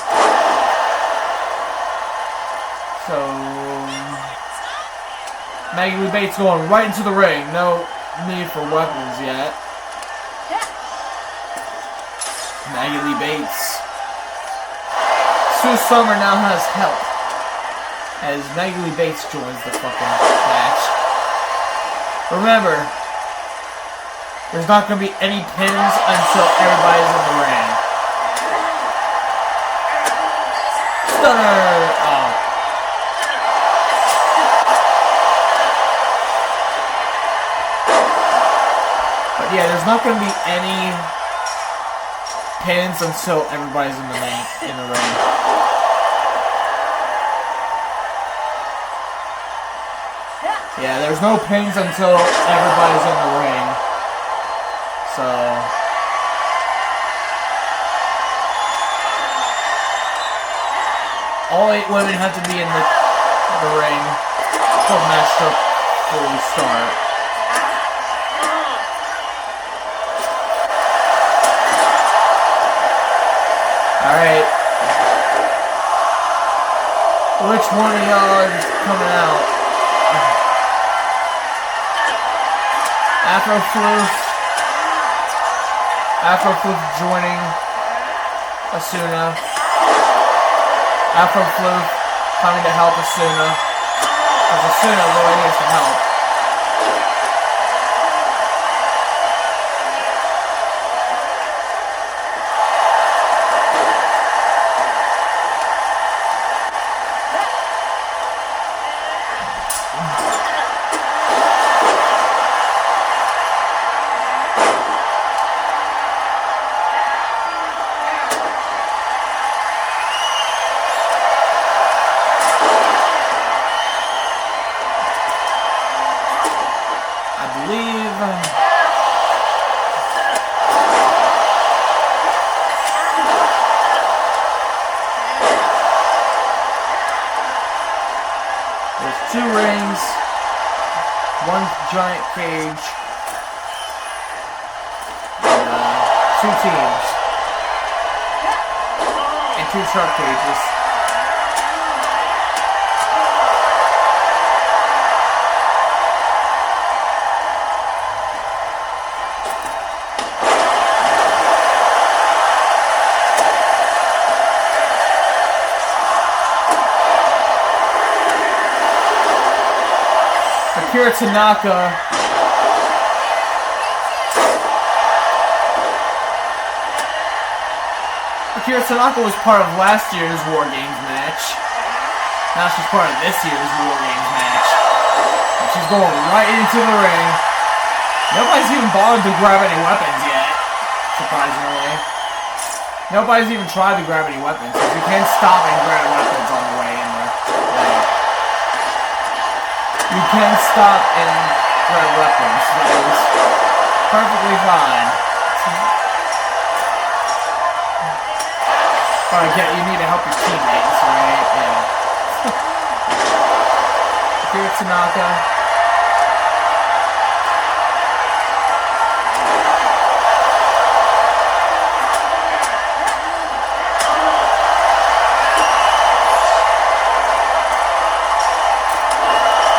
So, Naguli Bates going right into the ring. No need for weapons yet. Naguli Bates. Sue Summer now has help as Maggie Lee Bates joins the fucking match. Remember, there's not going to be any pins until everybody's in the ring. Stunner! Oh. But yeah, there's not going to be any pins until everybody's in the ring. Yeah, there's no pins until everybody's in the ring. So all 8 women have to be in the ring for the match to fully start. Alright. Which one of y'all is coming out? Afro Floof joining Asuna. Afro Floof coming to help Asuna. Because Asuna really needs the help. There's 2 rings, 1 giant cage, and 2 teams, and 2 shark cages. Akira Tanaka was part of last year's War Games match. Now she's part of this year's War Games match. And she's going right into the ring. Nobody's even bothered to grab any weapons yet, surprisingly. Nobody's even tried to grab any weapons, because you can stop and grab weapons on the way in the ring. You can stop and grab weapons. That is perfectly fine. But again, you need to help your teammates, right? Yeah. Akira Tanaka.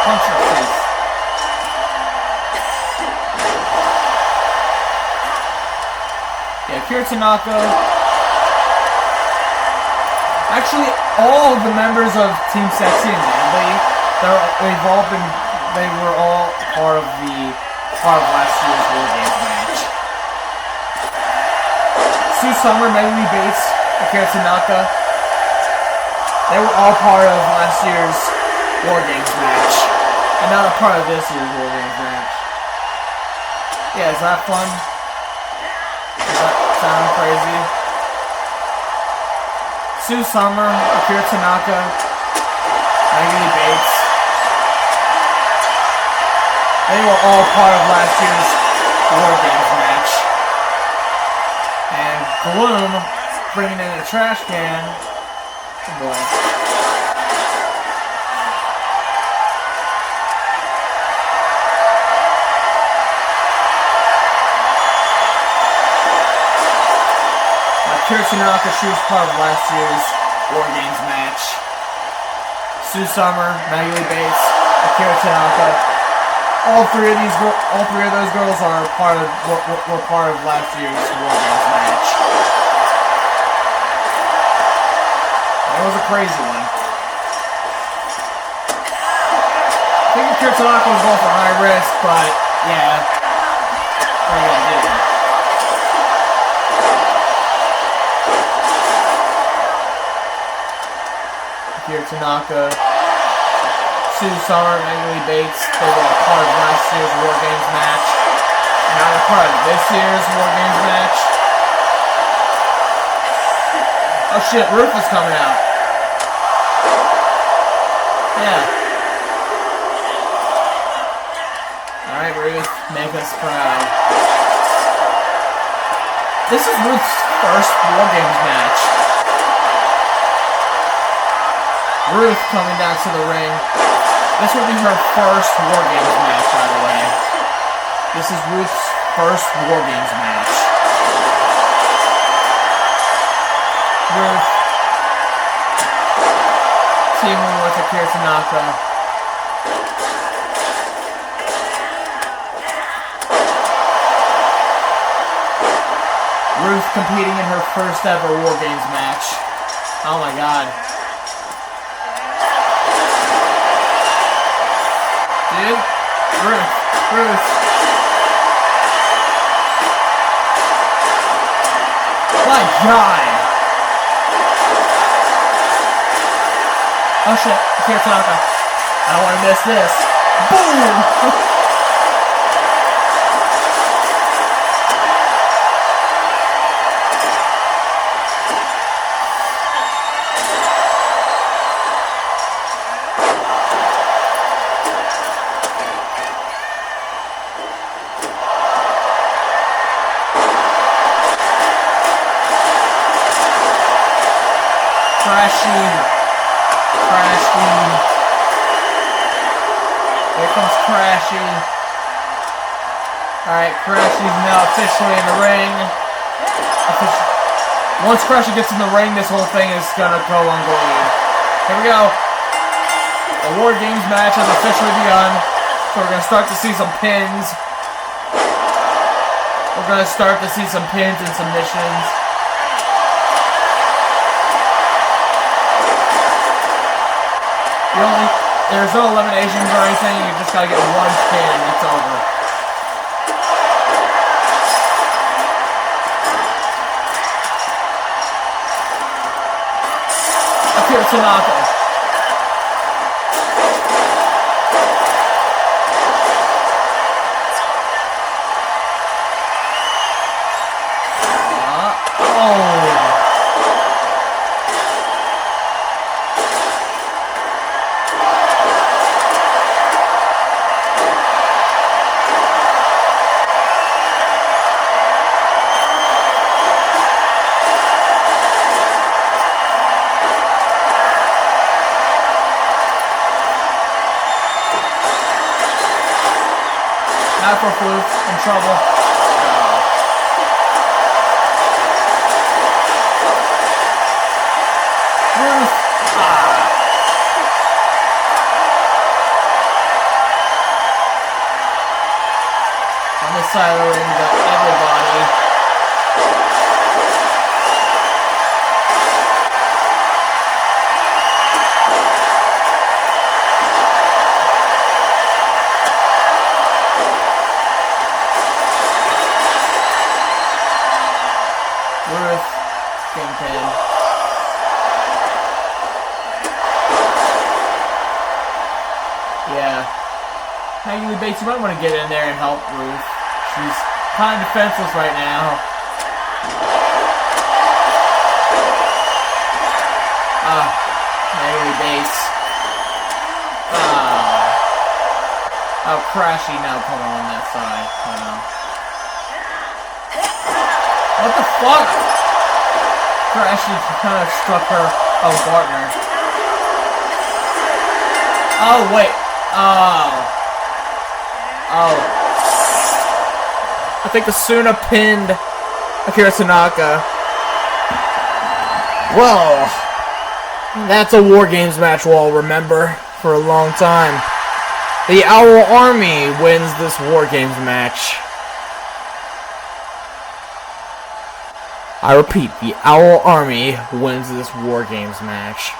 Punch your face. Yeah, Akira Tanaka. Actually, all of the members of Team Sexy and Manly, they were all part of last year's World Games match. Sue Summer, Maggie Lee Bates, Akira Tanaka, they were all part of last year's War Games match. And now they're part of this year's War Games match. Yeah, is that fun? Does that sound crazy? Sue Summer, Akira Tanaka, Maggie Lee Bates. They were all part of last year's War Games match. And Gloom bringing in a trash can. Oh boy. Akira Tanaka, she was part of last year's War Games match. Sue Summer, Maggie Lee Bates, Akira Tanaka. All three of those girls are were part of last year's War Games match. was a crazy one. I think Akira Tanaka was going for high risk, but yeah. What are you gonna do? Akira Tanaka, Sue Summer, Maggie Bates, they were a part of last year's War Games match. Now they're part of this year's War Games match. Oh shit, Ruth is coming out. Yeah. Alright, Ruth, make us proud. This is Ruth's first War Games match. Ruth coming down to the ring. This will be her first War Games match, by the way. This is Ruth's first War Games match. Ruth teaming with Akira Tanaka. Ruth competing in her first ever War Games match. Oh my god. Dude, Ruth. My god. Oh shit, Akira Tanaka. I don't want to miss this. Boom! Crashing. Here comes Crashing. Alright, Crashing's now officially in the ring. Once Crashing gets in the ring, this whole thing is gonna go unglued. Here we go. The War Games match has officially begun. So we're gonna start to see some pins. We're gonna start to see some pins and submissions. There's no eliminations or anything, you just gotta get one pin and it's over. Akira Tanaka. Afro-Flute in trouble. Ruth. On this side of the ring, got everybody. Ruth, Kingpin. Yeah. Maggie Bates, you might want to get in there and help Ruth. She's kind of defenseless right now. Maggie Bates. Oh, Crashy now coming on that side. Hold on. What the fuck? Crashy kind of struck her. Oh, partner. Oh, wait. Oh. I think Asuna pinned Akira Tanaka. Well, that's a War Games match we'll all remember for a long time. The Owl Army wins this War Games match. I repeat, the Owl Army wins this War Games match.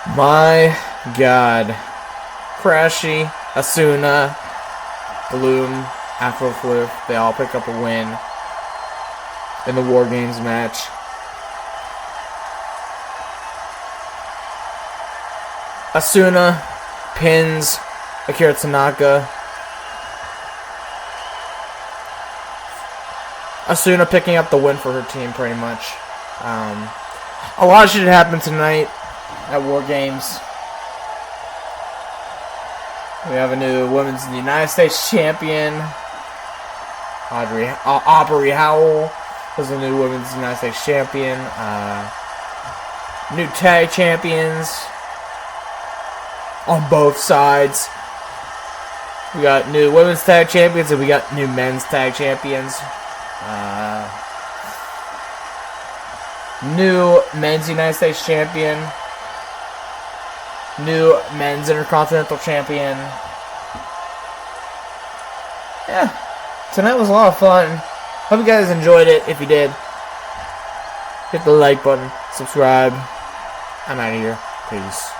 My God. Crashy, Asuna, Bloom, Afroflip, they all pick up a win in the War Games match. Asuna pins Akira Tanaka. Asuna picking up the win for her team, pretty much. A lot of shit happened tonight at War Games. We have a new Women's United States champion. Aubrey Howell was the new Women's United States champion. New tag champions on both sides. We got new women's tag champions and we got new men's tag champions. New men's United States champion. New men's Intercontinental champion. Yeah, tonight was a lot of fun. Hope you guys enjoyed it. If you did, hit the like button, subscribe. I'm out of here. Peace.